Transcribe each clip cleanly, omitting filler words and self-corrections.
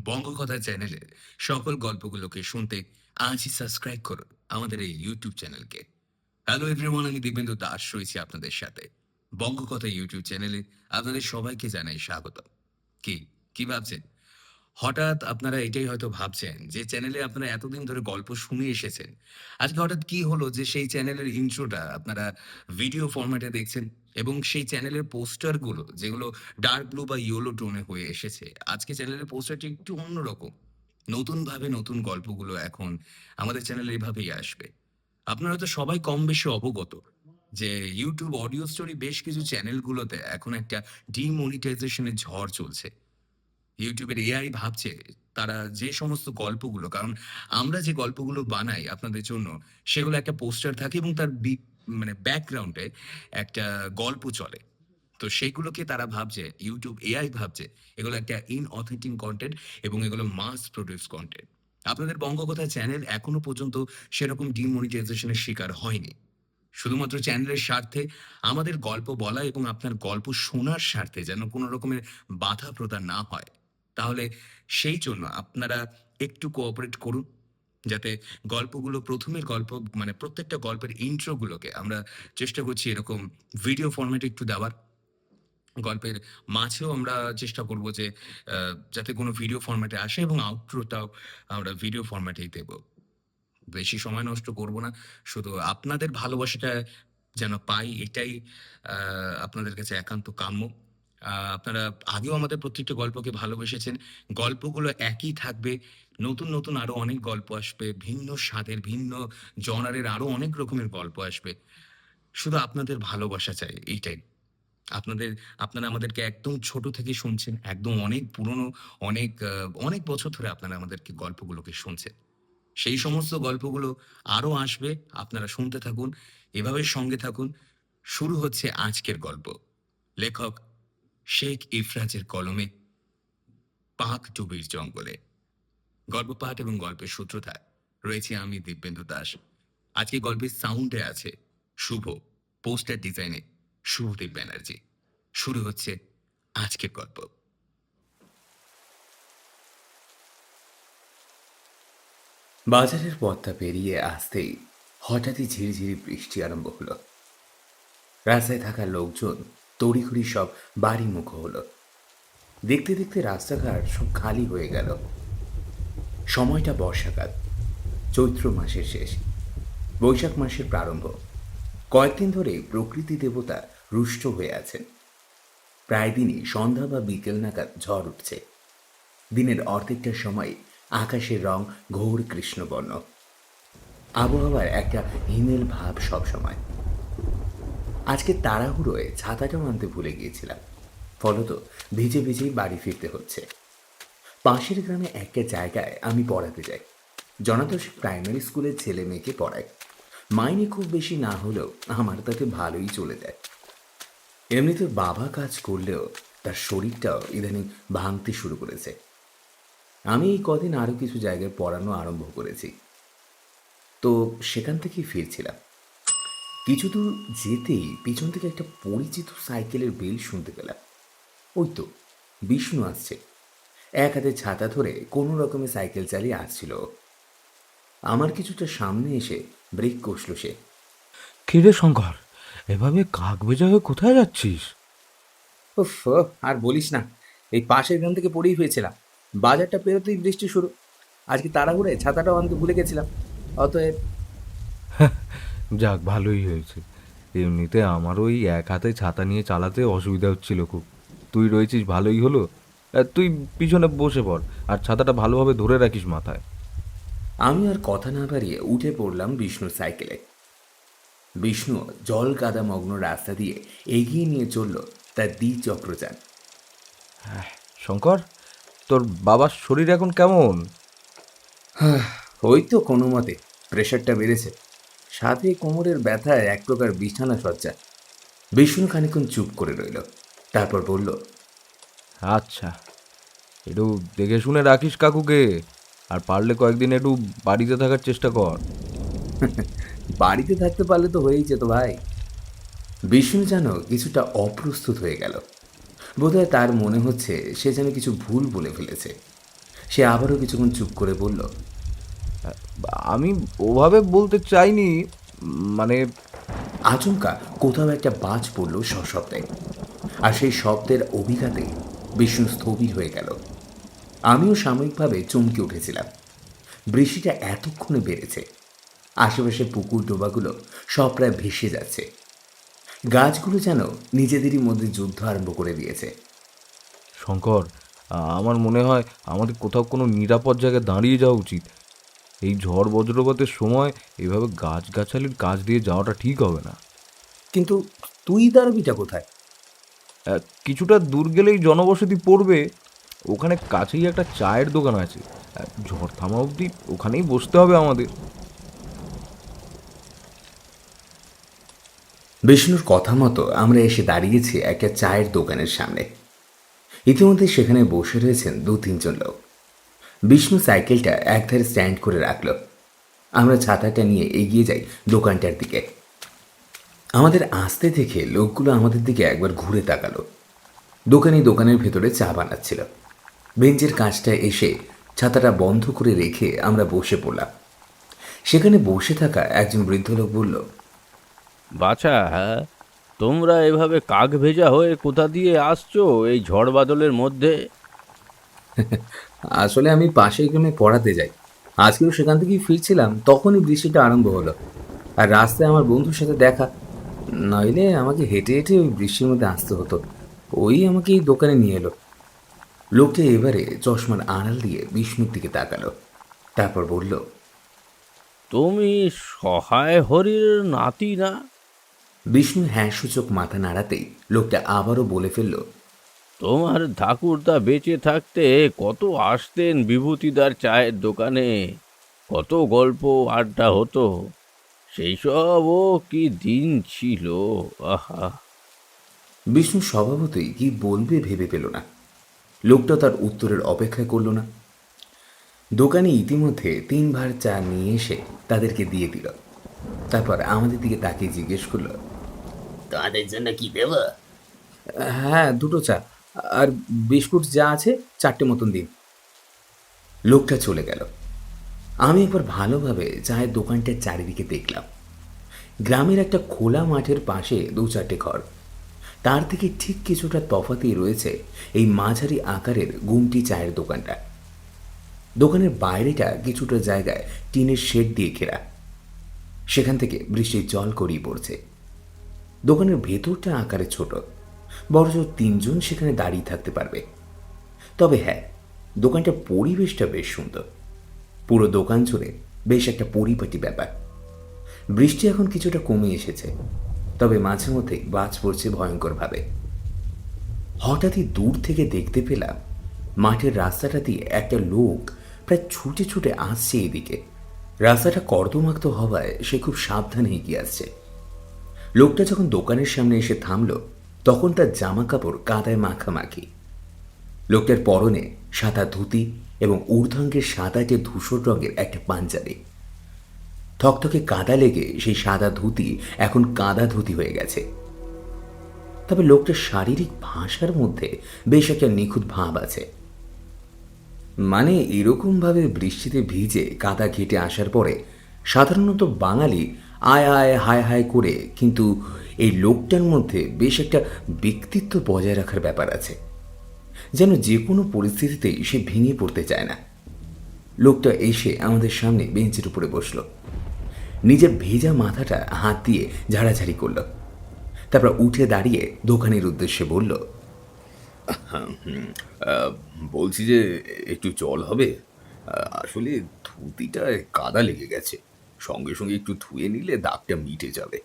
বঙ্গকথা চ্যানেলের সকল গল্পগুলোকে শুনতে আজই সাবস্ক্রাইব করুন আমাদের এই ইউটিউব চ্যানেলকে। হ্যালো এভরিওয়ান, আমি দিবেন্দু দাস রয়েছি আপনাদের সাথে। বঙ্গকথা ইউটিউব চ্যানেলে আপনাদের সবাইকে জানাই স্বাগত। কি কি ভাবছেন? হঠাৎ আপনারা এটাই হয়তো ভাবছেন যে চ্যানেলে আপনারা এতদিন ধরে গল্প শুনে এসেছেন। আজকে হঠাৎ কি হলো যে সেই চ্যানেলের ইন্ট্রোটা আপনারা ভিডিও ফরম্যাটে দেখছেন এবং সেই চ্যানেলের পোস্টারগুলো যেগুলো ডার্ক ব্লু বা ইয়েলো টোনে হয়ে এসেছে, আজকে চ্যানেলের পোস্টারটি একটু অন্যরকম। নতুনভাবে নতুন গল্পগুলো এখন আমাদের চ্যানেলে এভাবেই আসবে। আপনারা তো সবাই কম বেশি অবগত যে YouTube অডিও স্টোরি বেশ কিছু চ্যানেলগুলোতে এখন একটা ডিমনিটাইজেশন এর ঝড় চলছে। YouTube এর এআই ভাবছে তারা যে সমস্ত গল্পগুলো, কারণ আমরা যে গল্পগুলো বানাই আপনাদের জন্য, সেগুলো একটা পোস্টার থাকে এবং তার মানে ব্যাকগ্রাউন্ডে একটা গল্প চলে। তো সেগুলোকে তারা ভাবছে, YouTube এআই ভাবছে এগুলো একটা ইনঅথেন্টিক কনটেন্ট এবং এগুলো মাস প্রোডিউস কনটেন্ট। আপনাদের বঙ্গকথা চ্যানেল এখনো পর্যন্ত সেরকম ডিমনিটাইজেশন এর শিকার হয়নি। শুধুমাত্র চ্যানেলের স্বার্থে, আমাদের গল্প বলা এবং আপনার গল্প শোনার স্বার্থে যেন কোনো রকমের বাধা প্রদান না হয়। তাহলে সেই জন্য আপনারা একটু কোঅপারেট করুন। যাতে গল্পগুলো ১ম এর গল্প মানে প্রত্যেকটা গল্পের ইন্ট্রো গুলোকে আমরা চেষ্টা করছি এরকম ভিডিও ফরম্যাটে একটু দেওয়ার। গল্পের মাঝেও আমরা চেষ্টা করব যে যাতে কোনো ভিডিও ফরম্যাটে আসে এবং আউটরোটাও আমরা ভিডিও ফরম্যাটেই দেব। বেশি সময় নষ্ট করব না। শুধু আপনাদের ভালোবাসাটা যেন পাই, এটাই আ আপনাদের কাছে একান্ত কাম্য। আপনারা আগেও আমাদের প্রত্যেকটা গল্পকে ভালোবেসেছেন। গল্পগুলো একই থাকবে। নতুন, নতুন আরো অনেক গল্প আসবে। ভিন্ন স্বাদের, ভিন্ন জনারের আরো অনেক রকমের গল্প আসবে। শুধু আপনাদের ভালোবাসা চাই, এইটাই। আপনাদের আপনারা আমাদেরকে একদম ছোট থেকে শুনছেন। একদম অনেক পুরনো, অনেক বছর ধরে আপনারা আমাদেরকে গল্পগুলোকে শুনছেন। সেই সমস্ত গল্পগুলো আরো আসবে। আপনারা শুনতে থাকুন। এভাবে সঙ্গে থাকুন। শুরু হচ্ছে আজকের গল্প। লেখক শেখ ইফরাজের কলমে, 'পাকডুবির জঙ্গলে'। গল্প পাঠ এবং গল্পের সূত্রধার রয়েছি আমি দিব্যেন্দু দাস। আজকে গল্পের সাউন্ডে আছে শুভ, পোস্টার ডিজাইনে শুভদীপ ব্যানার্জি। শুরু হচ্ছে আজকের গল্প। বাজারের পথটা পেরিয়ে আসতেই হঠাৎই ঝিরিঝিরি বৃষ্টি আরম্ভ হলো। রাস্তায় থাকা লোকজন তড়িঘড়ি সব বাড়ি মুখ হলো। দেখতে দেখতে রাস্তাঘাট সব খালি হয়ে গেল। সময়টা বর্ষাকাল, চৈত্র মাসের শেষ, বৈশাখ মাসের প্রারম্ভ। কয়েকদিন ধরে প্রকৃতি দেবতা রুষ্ট হয়ে আছেন। প্রায় দিনই সন্ধ্যা বা বিকেল নাগাদ ঝড় উঠছে। দিনের অর্ধেকটার সময় আকাশের রং ঘোর কৃষ্ণবর্ণ। আবহাওয়ার একটা হিমেল ভাব সব সময়। আজকে তাড়াহুড়োয় ছাতাটাও আনতে ভুলে গিয়েছিলাম। ফলত ভিজে ভিজেই বাড়ি ফিরতে হচ্ছে। পাশের গ্রামে একটা জায়গায় আমি পড়াতে যাই। জনাদশ প্রাইমারি স্কুলের ছেলে মেয়েকে পড়াই। মাইনে খুব বেশি না হলেও আমার তাতে ভালোই চলে যায়। এমনিতে বাবা কাজ করলেও তার শরীরটাও ইদানিং ভাঙতে শুরু করেছে। আমি এই কদিন আরও কিছু জায়গায় পড়ানো আরম্ভ করেছি। তো সেখান থেকেই ফিরছিলাম। কিছু দূর যেতেই পিছন থেকে একটা পরিচিত সাইকেলের বেল শুনতে পেলাম। ওই তো বিষ্ণু আসছে। এক হাতে ছাতা ধরে কোনো রকমে সাইকেল চালিয়ে আসছিল ও। আমার কিছুটা সামনে এসে ব্রেক কষল সে। কিরে শঙ্কর, এভাবে কাক ভেজা হয়ে কোথায় যাচ্ছিস? উফ, আর বলিস না, এই পাশের গ্রাম থেকে পড়েই হয়েছিলাম। বাজারটা পেরোতেই বৃষ্টি শুরু। আজকে তাড়াহুড়ে ছাতাটাও আনতে ভুলে গেছিলাম। অতএব যাক, ভালোই হয়েছে। এমনিতে আমারও ওই এক হাতে ছাতা নিয়ে চালাতে অসুবিধা হচ্ছিল খুব। তুই রয়েছিস ভালোই হলো। তুই পিছনে বসে পড় আর ছাতাটা ভালোভাবে ধরে রাখিস মাথায়। আমি আর কথা না বাড়িয়ে উঠে পড়লাম বিষ্ণুর সাইকেলে। বিষ্ণু জল কাদামগ্ন রাস্তা দিয়ে এগিয়ে নিয়ে চলল তার দ্বিচক্রযান। শঙ্কর, তোর বাবার শরীর এখন কেমন? ওই তো কোনো মতে প্রেশারটা বেড়েছে, সাথে কোমরের ব্যথায় এক প্রকার বিছানা সজ্জা। বিষ্ণু খানিকক্ষণ চুপ করে রইল, তারপর বলল, আচ্ছা, একটু দেখে শুনে রাখিস কাকুকে। আর পারলে কয়েকদিন একটু বাড়িতে থাকার চেষ্টা কর। বাড়িতে থাকতে পারলে তো হয়েই যেত ভাই। বিষ্ণু যেন কিছুটা অপ্রস্তুত হয়ে গেল। বোধহয় তার মনে হচ্ছে সে যেন কিছু ভুল বলে ফেলেছে। সে আবারও কিছুক্ষণ চুপ করে বলল, আমি ওভাবে বলতে চাইনি, মানে আচমকা কোথাও একটা বাজ পড়ল সশব্দে, আর সেই শব্দের অভিঘাতে বিষ্ণু স্থবির হয়ে গেল। আমিও সাময়িকভাবে চমকে উঠেছিলাম। বৃষ্টিটা এতক্ষণে বেড়েছে, আশেপাশের পুকুর ডোবাগুলো সব প্রায় ভেসে যাচ্ছে। গাছগুলো যেন নিজেদেরই মধ্যে যুদ্ধ আরম্ভ করে দিয়েছে। শঙ্কর, আমার মনে হয় আমাদের কোথাও কোনো নিরাপদ জায়গায় দাঁড়িয়ে যাওয়া উচিত। এই ঝড় বজ্রপাতের সময় এভাবে গাছগাছালির কাছ দিয়ে যাওয়াটা ঠিক হবে না। কিন্তু তুই দাঁড়াবিটা কোথায়? কিছুটা দূর গেলেই জনবসতি পড়বে, ওখানে কাছেই একটা চায়ের দোকান আছে। ঝড় থামা অবধি ওখানেই বসতে হবে আমাদের। বিষ্ণুর কথা মতো আমরা এসে দাঁড়িয়েছি একটা চায়ের দোকানের সামনে। ইতিমধ্যে সেখানে বসে রয়েছেন 2-3 জন লোক। বিষ্ণু সাইকেলটা একধারে স্ট্যান্ড করে রাখল। আমরা ছাতাটা নিয়ে এগিয়ে যাই দোকানটার দিকে। আমাদের আসতে দেখে লোকগুলো আমাদের দিকে একবার ঘুরে তাকালো। দোকানের ভেতরে চা বানাচ্ছিল। বেঞ্চের কাজটা এসে ছাতাটা বন্ধ করে রেখে আমরা বসে পড়লাম। সেখানে বসে থাকা একজন বৃদ্ধ লোক বলল, বাছা, হ্যাঁ, তোমরা এভাবে কাক ভেজা হয়ে কোথা দিয়ে আসছো এই ঝড় বাদলের মধ্যে? আসলে আমি পাশের গ্রামে পড়াতে যাই। আজকেও সেখান থেকেই ফিরছিলাম, তখনই বৃষ্টিটা আরম্ভ হলো। আর রাস্তায় আমার বন্ধুর সাথে দেখা, নইলে আমাকে হেঁটে হেঁটে ওই বৃষ্টির মধ্যে আসতে হতো। ওই আমাকে এই দোকানে নিয়ে এলো। লোকটা এবারে চশমার আড়াল দিয়ে বিষ্ণুর দিকে তাকালো, তারপর বলল, তুমি সহায় হরির নাতি না? বিষ্ণু হ্যাঁ সূচক মাথা নাড়াতেই লোকটা আবারও বলে ফেলল, তোমার ঠাকুরদা বেঁচে থাকতে কত আসতেন বিভূতিদার চায়ের দোকানে, কত গল্প আড্ডা হতো। সেই সব ও কি দিন ছিল! আহা! বিষ্ণু স্বভাবতই কি বলবে ভেবে পেল না। লোকটা তার উত্তরের অপেক্ষা করল না। দোকানে ইতিমধ্যে 3 ভার চা নিয়ে এসে তাদেরকে দিয়ে দিল। তারপর আমাদের দিকে তাকিয়ে জিজ্ঞেস করলো, তোমাদের জন্য কি দেব? হ্যাঁ, 2টো চা আর বিস্কুট যা আছে 4টে মতন দিন। লোকটা চলে গেল। আমি একবার ভালোভাবে চায়ের দোকানটার চারিদিকে দেখলাম। গ্রামের একটা খোলা মাঠের পাশে 2-4টে ঘর। তার থেকে ঠিক কিছুটা তফাতেই রয়েছে এই মাঝারি আকারের গুমটি চায়ের দোকানটা। দোকানের বাইরেটা কিছুটা জায়গায় টিনের শেড দিয়ে ঘেরা। সেখান থেকে বৃষ্টির জল গড়িয়ে পড়ছে। দোকানের ভেতরটা আকারে ছোট, বড়জোর 3 জন সেখানে দাঁড়িয়ে থাকতে পারবে। তবে হ্যাঁ, দোকানটার পরিবেশটা বেশ সুন্দর। পুরো দোকান জুড়ে বেশ একটা পরিপাটি ব্যাপার। বৃষ্টি এখন কিছুটা কমে এসেছে, তবে মাঝে মধ্যেই বাজ পড়ছে ভয়ঙ্করভাবে। হঠাৎই দূর থেকে দেখতে পেলাম মাঠের রাস্তাটা দিয়ে একটা লোক প্রায় ছুটে ছুটে আসছে এদিকে। রাস্তাটা কর্দমাক্ত হওয়ায় সে খুব সাবধানে এগিয়ে আসছে। লোকটা যখন দোকানের সামনে এসে থামল, তখন তার জামা কাপড় কাদায় মাখামাখি। লোকটার পরনে সাদা ধুতি এবং ঊর্ধ্বাঙ্গের সাদাটে ধূসর রঙের একটা পাঞ্জাবি। থকথকে কাদা লেগে সেই সাদা ধুতি এখন কাদা ধুতি হয়ে গেছে। তবে লোকটার শারীরিক ভাষার মধ্যে বেশ একটা নিখুঁত ভাব আছে। মানে এরকমভাবে বৃষ্টিতে ভিজে কাদা ঘেটে আসার পরে সাধারণত বাঙালি আয় আয় হায় হায় করে, কিন্তু এই লোকটার মধ্যে বেশ একটা ব্যক্তিত্ব বজায় রাখার ব্যাপার আছে, যেন যে কোনো পরিস্থিতিতেই সে ভেঙে পড়তে চায় না। লোকটা এসে আমাদের সামনে বেঞ্চের উপরে বসলো। নিজের ভেজা মাথাটা হাত দিয়ে ঝাড়াঝাড়ি করল। তারপর উঠে দাঁড়িয়ে দোকানের উদ্দেশ্যে বলল, বলছি যে একটু জল হবে? আসলে ধুতিটায় কাদা লেগে গেছে, সঙ্গে সঙ্গে একটু ধুয়ে নিলে দাগটা মিটে যাবে।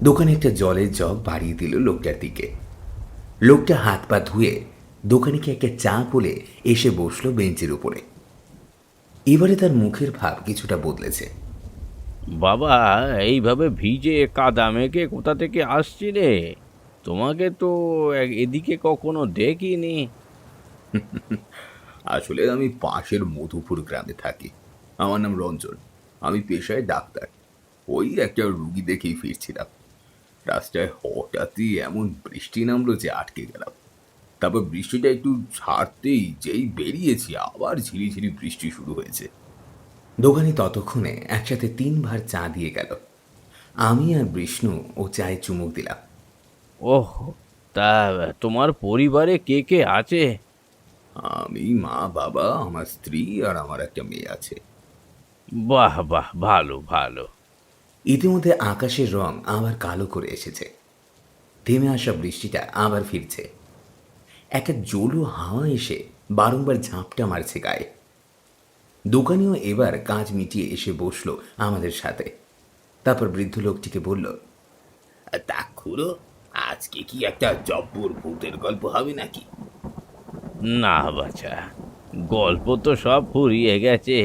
দোকানে একটা জলের জগ বাড়িয়ে দিল লোকটার দিকে। লোকটা হাত পা ধুয়ে দোকানিকে একটা চা বলে এসে বসলো বেঞ্চের উপরে। এবারে তার মুখের ভাব কিছুটা বদলেছে। বাবা, এইভাবে ভিজে কাদা মেঘে কোথা থেকে আসছি রে? তোমাকে তো এদিকে কখনো দেখিনি। আসলে আমি পাশের মধুপুর গ্রামে থাকি। আমার নাম রঞ্জন, আমি পেশায় ডাক্তার। ওই একটা রুগী দেখেই ফিরছিলাম। রাস্তায় হঠাৎই এমন বৃষ্টি নামলো যে আটকে গেলাম। তারপর বৃষ্টিটা একটু ছাড়তেই যেই বেরিয়েছি আবার ঝিরিঝিরি বৃষ্টি শুরু হয়েছে। দোকানি ততক্ষণে একসাথে 3 বার চা দিয়ে গেল। আমি আর বিষ্ণু ও চায়ে চুমুক দিলাম। ওহ, তা তোমার পরিবারে কে কে আছে? আমি, মা, বাবা, আমার স্ত্রী আর আমার একটা মেয়ে আছে। বাহ বাহ, ভালো ভালো। ইতিমধ্যে আকাশের রং আবার কালো করে এসেছে। থেমে আসা বৃষ্টিটা আবার ফিরছে। একটা জোলো হাওয়া এসে বারংবার ঝাপটা মারছে গায়ে। দোকানিও এবার কাজ মিটিয়ে এসে বসলো আমাদের সাথে। তারপর বৃদ্ধ লোকটিকে বলল, তা খুড়ো, আজকে কি একটা জব্বর ভূতের গল্প হবে নাকি? না বাছা, গল্প তো সব ফুরিয়ে গেছে,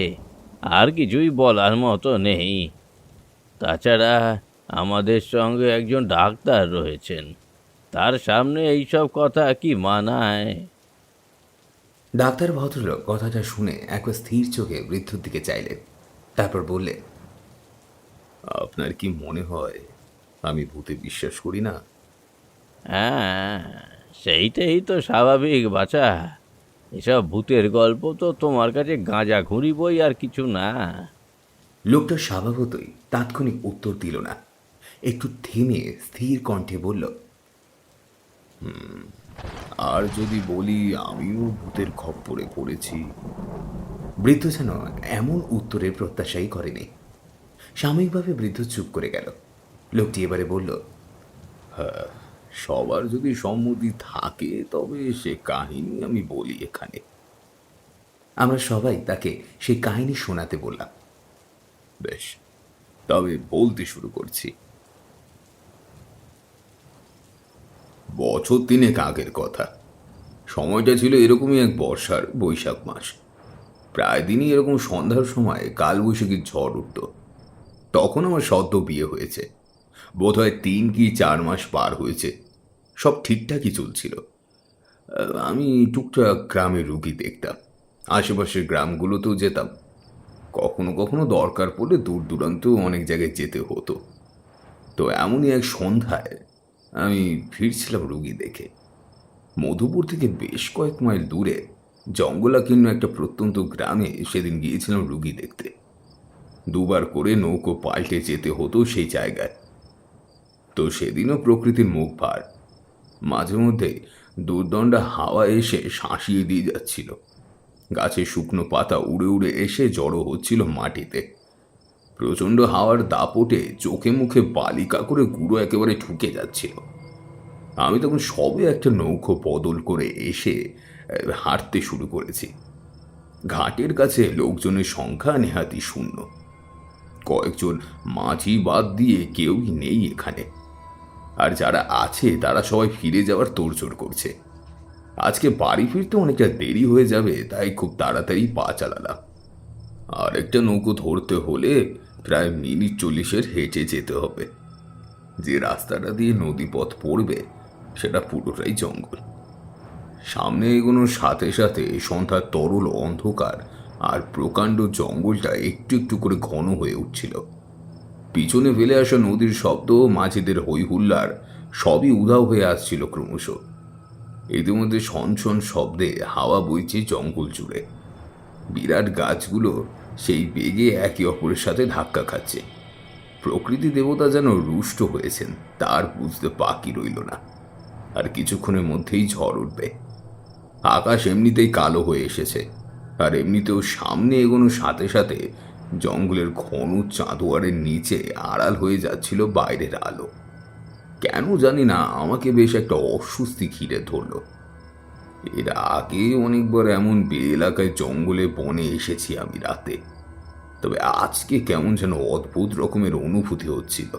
আর কিছুই বলার মতো নেই। তাছাড়া আমাদের সঙ্গে একজন ডাক্তার রয়েছেন, তার সামনে এইসব কথা কি মানায়? ডাক্তার ভদ্রলোক কথাটা শুনে একবার স্থির চোখে বৃদ্ধর দিকে চাইলেন। তারপর বললেন, আপনার কি মনে হয় আমি ভূতে বিশ্বাস করি না? হ্যাঁ, সেইটাই তো স্বাভাবিক বাছা। এসব ভূতের গল্প তো তোমার কাছে গাঁজা ঘুরি বই আর কিছু না। লোকটা স্বভাবতই তাৎক্ষণিক উত্তর দিল না। একটু থেমে স্থির কণ্ঠে বলল, আর যদি বলি আমিও ভূতের খপ্পরে পড়েছি? বৃদ্ধ যেন এমন উত্তরের প্রত্যাশাই করেনি। সাময়িকভাবে বৃদ্ধ চুপ করে গেল। লোকটি এবারে বলল, সবার যদি সম্মতি থাকে তবে সে কাহিনী আমি বলি এখানে। আমরা সবাই তাকে সেই কাহিনী শোনাতে বললাম। বেশ, তবে বলতে শুরু করছি। বছর 3 আগের কথা। সময়টা ছিল এরকমই এক বর্ষার বৈশাখ মাস। প্রায় দিনই এরকম সন্ধ্যার সময় কালবৈশাখীর ঝড় উঠত। তখন আমার সদ্য বিয়ে হয়েছে। বোধহয় 3 কি 4 মাস পার হয়েছে। সব ঠিকঠাকই চলছিল। আমি টুকটাক গ্রামে রুগী দেখতাম, আশেপাশের গ্রামগুলোতেও যেতাম। কখনো কখনো দরকার পড়লে দূর দূরান্ত অনেক জায়গায় যেতে হতো। তো এমনই এক সন্ধ্যায় আমি ফিরছিলাম রুগী দেখে। মধুপুর থেকে বেশ কয়েক মাইল দূরে জঙ্গলাকীর্ণ একটা প্রত্যন্ত গ্রামে সেদিন গিয়েছিলাম রুগী দেখতে। 2বার করে নৌকো পাল্টে যেতে হতো সেই জায়গায়। তো সেদিনও প্রকৃতির মুখ ভার। মাঝে মধ্যে দুর্দণ্ডা হাওয়া এসে শাঁসিয়ে দিয়ে যাচ্ছিল। গাছের শুকনো পাতা উড়ে উড়ে এসে জড়ো হচ্ছিল মাটিতে। প্রচণ্ড হাওয়ার দাপটে চোখে মুখে বালিকা করে গুঁড়ো একেবারে ঢুকে যাচ্ছিল। আমি তখন সবে একটা নৌকো বদল করে এসে হাঁটতে শুরু করেছি। ঘাটের কাছে লোকজনের সংখ্যা নেহাতি শূন্য। কয়েকজন মাঝি বাদ দিয়ে কেউই নেই এখানে। আর যারা আছে তারা সবাই ফিরে যাওয়ার তোড়জোড় করছে। আজকে বাড়ি ফিরতে অনেকটা দেরি হয়ে যাবে, তাই খুব তাড়াতাড়ি পা চালালাম। আর একটা নৌকো ধরতে হলে প্রায় মিনিট 40 হেঁটে যেতে হবে। যে রাস্তাটা দিয়ে নদীপথ পড়বে সেটা পুরোটাই জঙ্গল। সামনে এগোনোর সাথে সাথে সন্ধ্যার তরল অন্ধকার আর প্রকাণ্ড জঙ্গলটা একটু একটু করে ঘন হয়ে উঠছিল। পিছনে ফেলে আসা নদীর শব্দ, মাঝিদের হই হুল্লার সবই উধাও হয়ে আসছিল ক্রমশ। ইতিমধ্যে ছনছন শব্দে হাওয়া বইছে জঙ্গল জুড়ে। বিরাট গাছগুলো সেই বেগে একে অপরের সাথে ধাক্কা খাচ্ছে। প্রকৃতি দেবতা যেন রুষ্ট হয়েছেন, তার বুঝতে বাকি রইল না। আর কিছুক্ষণের মধ্যেই ঝড় উঠবে। আকাশ এমনিতেই কালো হয়ে এসেছে, আর এমনিতেও সামনে এগোনোর সাথে সাথে জঙ্গলের ঘন চাঁদোয়ারের নিচে আড়াল হয়ে যাচ্ছিল বাইরের আলো। কেন জানি না আমাকে বেশ একটা অস্বস্তি ঘিরে ধরল। এর আগে অনেকবার এমন বে এলাকায় জঙ্গলে বনে এসেছি আমি রাতে, তবে আজকে কেমন যেন অদ্ভুত রকমের অনুভূতি হচ্ছিল।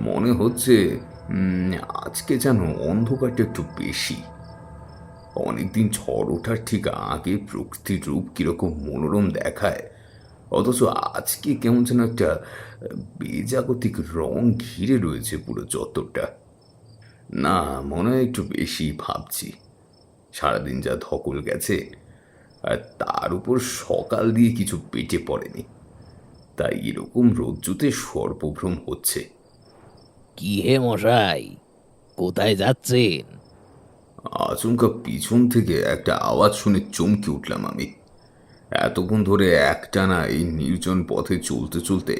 মনে হচ্ছে আজকে যেন অন্ধকারটা একটু বেশি। অনেকদিন ঝড় ওঠার ঠিক আগে প্রকৃতির রূপ কিরকম মনোরম দেখায়, অথচ আজকে কেমন যেন একটা বেজাগতিক রং ঘিরে রয়েছে পুরো চত্বরটা। না, মনে হয় একটু বেশি ভাবছি। সারাদিন যা ধকল গেছে, আর তার উপর সকাল দিয়ে কিছু পেটে পড়েনি, তাই এরকম রজ্জুতে সর্বভ্রম হচ্ছে। কি হে মশাই, কোথায় যাচ্ছেন? আচমকা পিছন থেকে একটা আওয়াজ শুনে চমকে উঠলাম আমি। এতক্ষণ ধরে একটানা এই নির্জন পথে চলতে চলতে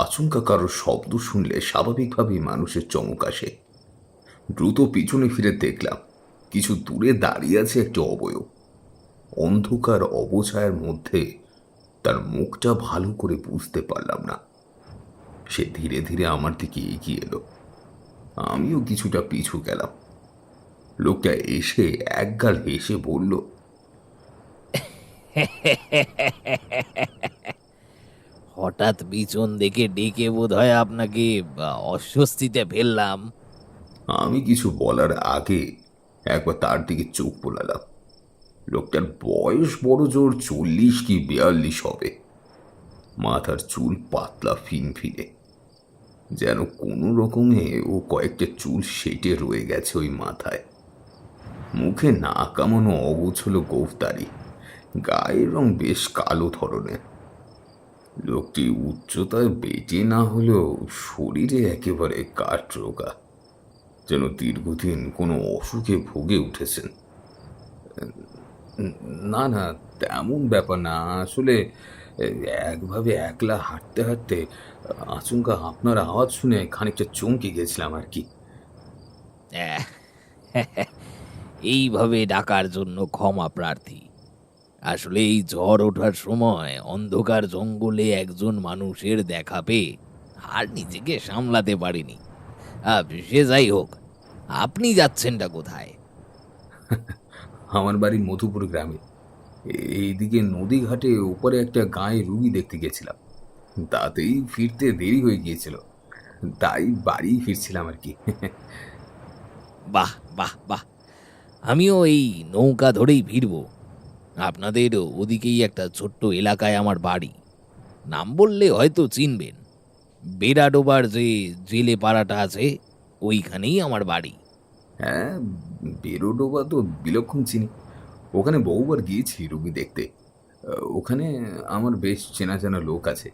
আচমকা কারোর শব্দ শুনলে স্বাভাবিকভাবেই মানুষের চমক আসে। দ্রুত পিছনে ফিরে দেখলাম কিছু দূরে দাঁড়িয়ে আছে একটা অবয়ব। অন্ধকার অবছায়ার মধ্যে তার মুখটা ভালো করে বুঝতে পারলাম না। সে ধীরে ধীরে আমার দিকে এগিয়ে এলো। আমিও কিছুটা পিছু গেলাম। লোকটা এসে একগাল হেসে বলল, হঠাৎ পিছন দেখে ডেকে বোধ হয় আপনাকে অস্বস্তিতে ফেললাম। আমি কিছু বলার আগে একবার তার দিকে চোখ বোলালাম। লোকটার বয়স বড় জোর 40 কি 42 হবে। মাথার চুল পাতলা ফিনফিনে, যেন কোনো রকমে ও কয়েকটা চুল সেটে রয়ে গেছে ওই মাথায়। মুখে না কামানো অগোছলো গোঁফদাড়ি, গায়ের রং বেশ কালো ধরনের। লোকটি উচ্চতায় বেটে না হলেও শরীরে একেবারে কাঠরোগা, যেন দীর্ঘদিন কোনো অসুখে ভুগে উঠেছেন। না না, তেমন ব্যাপার না। আসলে একভাবে একলা হাঁটতে হাঁটতে আচমকা আপনার আওয়াজ শুনে খানিকটা চমকে গেছিলাম আর কি। আহ, এইভাবে ডাকার জন্য ক্ষমা প্রার্থী। আসলে এই ঝড় ওঠার সময় অন্ধকার জঙ্গলে একজন মানুষের দেখা পেয়ে আর নিজেকে সামলাতে পারিনি। সে যাই হোক, আপনি যাচ্ছেনটা কোথায়? আমার বাড়ি মধুপুর গ্রামে। এইদিকে নদী ঘাটে উপরে একটা গায়ে রুগী দেখতে গেছিলাম, তাতেই ফিরতে দেরি হয়ে গিয়েছিল, তাই বাড়ি ফিরছিলাম আর কি। বাহ বাহ বাহ, আমিও এই নৌকা ধরেই ফিরব। আপনাদের ওদিকেই একটা ছোট্ট এলাকায় আমার বাড়ি। নাম বললে হয়তো চিনবেন। বেড়াডোবার যে জেলে পাড়াটা আছে, ওইখানেই আমার বাড়ি। হ্যাঁ, বেরোডোবা তো বিলক্ষণ চিনি। ওখানে বহুবার গিয়েছি রুগী দেখতে। ওখানে আমার বেশ চেনা জানা লোক আছে।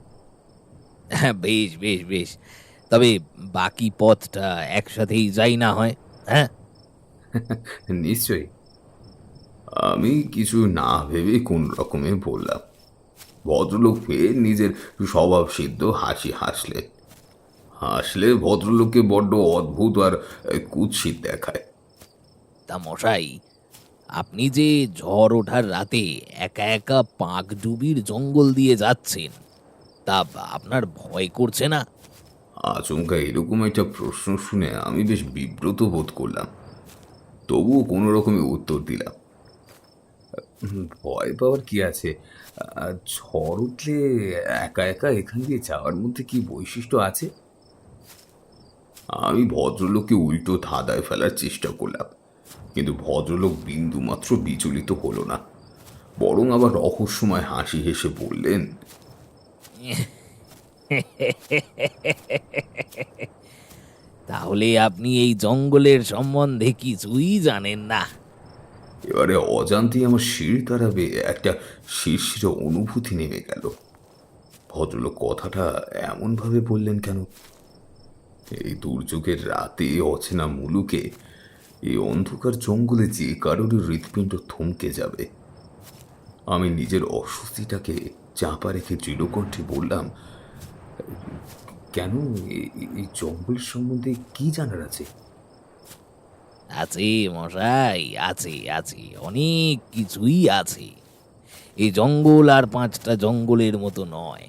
হ্যাঁ, বেশ বেশ বেশ। তবে বাকি পথটা একসাথেই যাই না হয়? হ্যাঁ, নিশ্চয়ই। আমি কিছু না ভেবে কোন রকমে বললাম। ভদ্রলোক ফের নিজের স্বভাব সিদ্ধ হাসি হাসলে ভদ্রলোককে বড্ড অদ্ভুত আর কুৎসিত দেখায়। তা মশাই, আপনি যে ঝড় ওঠার রাতে একা একা পাঁকডুবির জঙ্গল দিয়ে যাচ্ছেন, তা আপনার ভয় করছে না? আচমকা এরকম একটা প্রশ্ন শুনে আমি বেশ বিব্রত বোধ করলাম। তবুও কোনো রকমে উত্তর দিলাম, ভয় পাওয়ার কি আছে? ঝড় উঠলে একা একা এখান দিয়ে যাওয়ার মধ্যে কি বৈশিষ্ট্য আছে? আমি ভদ্রলোককে উল্টো ধাঁধায় ফেলার চেষ্টা করলাম, কিন্তু ভদ্রলোক বিন্দুমাত্র বিচলিত হলো না, বরং আবার রহস্যময় হাসি হেসে বললেন, তাহলে আপনি এই জঙ্গলের সম্বন্ধে কিছুই জানেন না। এবারে অজান্তেই আমার শির দ্বারাবে একটা শিরশির অনুভূতি নেমে গেল। ভদ্রলোক কথাটা এমনভাবে বললেন কেন? এই দুর্যোগের রাতে অচেনা মুলুকে এই অন্ধকার জঙ্গলে যে কারোরই হৃৎপিণ্ড থমকে যাবে। আমি নিজের অস্বস্তিটাকে চাপা রেখে দৃঢ়কণ্ঠে বললাম, কেন? এই জঙ্গল সম্বন্ধে কি জানার আছে? আছে মশাই, আছে আছে, অনেক কিছুই আছে। এই জঙ্গল আর 5টা জঙ্গলের মতো নয়।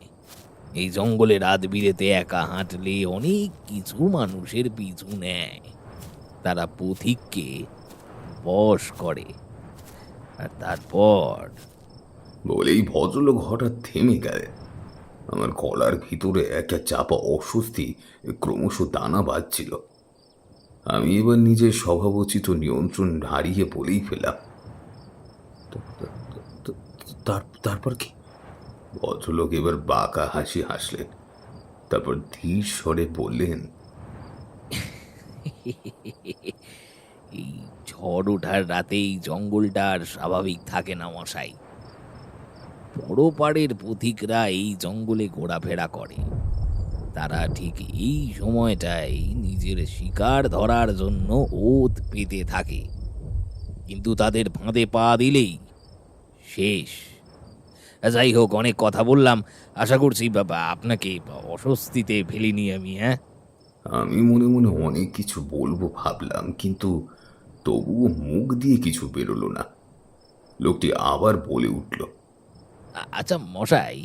এই জঙ্গলে রাত বিরেতে একা হাঁটলে অনেক কিছু মানুষের পিছু নেয়। তারা পথিককে বশ করে, আর তারপর বলেই ভদ্রলোক হঠাৎ থেমে গেলেন। আমার গলার ভিতরে একটা চাপা অস্বস্তি ক্রমশ দানা বাজছিল। আমি এবার নিজের স্বভাবোচিত নিয়ন্ত্রণ হারিয়ে বলেই ফেলাম, তারপর কি? ভদ্রলোক এবার বাঁকা হাসি হাসলেন, তারপর ধীর স্বরে বললেন, এই ঝড় ওঠার রাতে এই জঙ্গলটা আর স্বাভাবিক থাকে না মশাই। বড় পাড়ের পথিকরা এই জঙ্গলে ঘোরাফেরা করে। তারা ঠিক এই সময়টায় নিজের শিকার ধরার জন্য ওত পেতে থাকে। কিন্তু তাদের ফাঁদে পা দিলেই শেষ। যাই হোক, অনেক কথা বললাম। আশা করছি বাবা আপনাকে অস্বস্তিতে ফেলিনি আমি। হ্যাঁ, আমি মনে মনে অনেক কিছু বলবো ভাবলাম, কিন্তু তবুও মুখ দিয়ে কিছু বেরোলো না। লোকটি আবার বলে উঠল, আচ্ছা মশাই,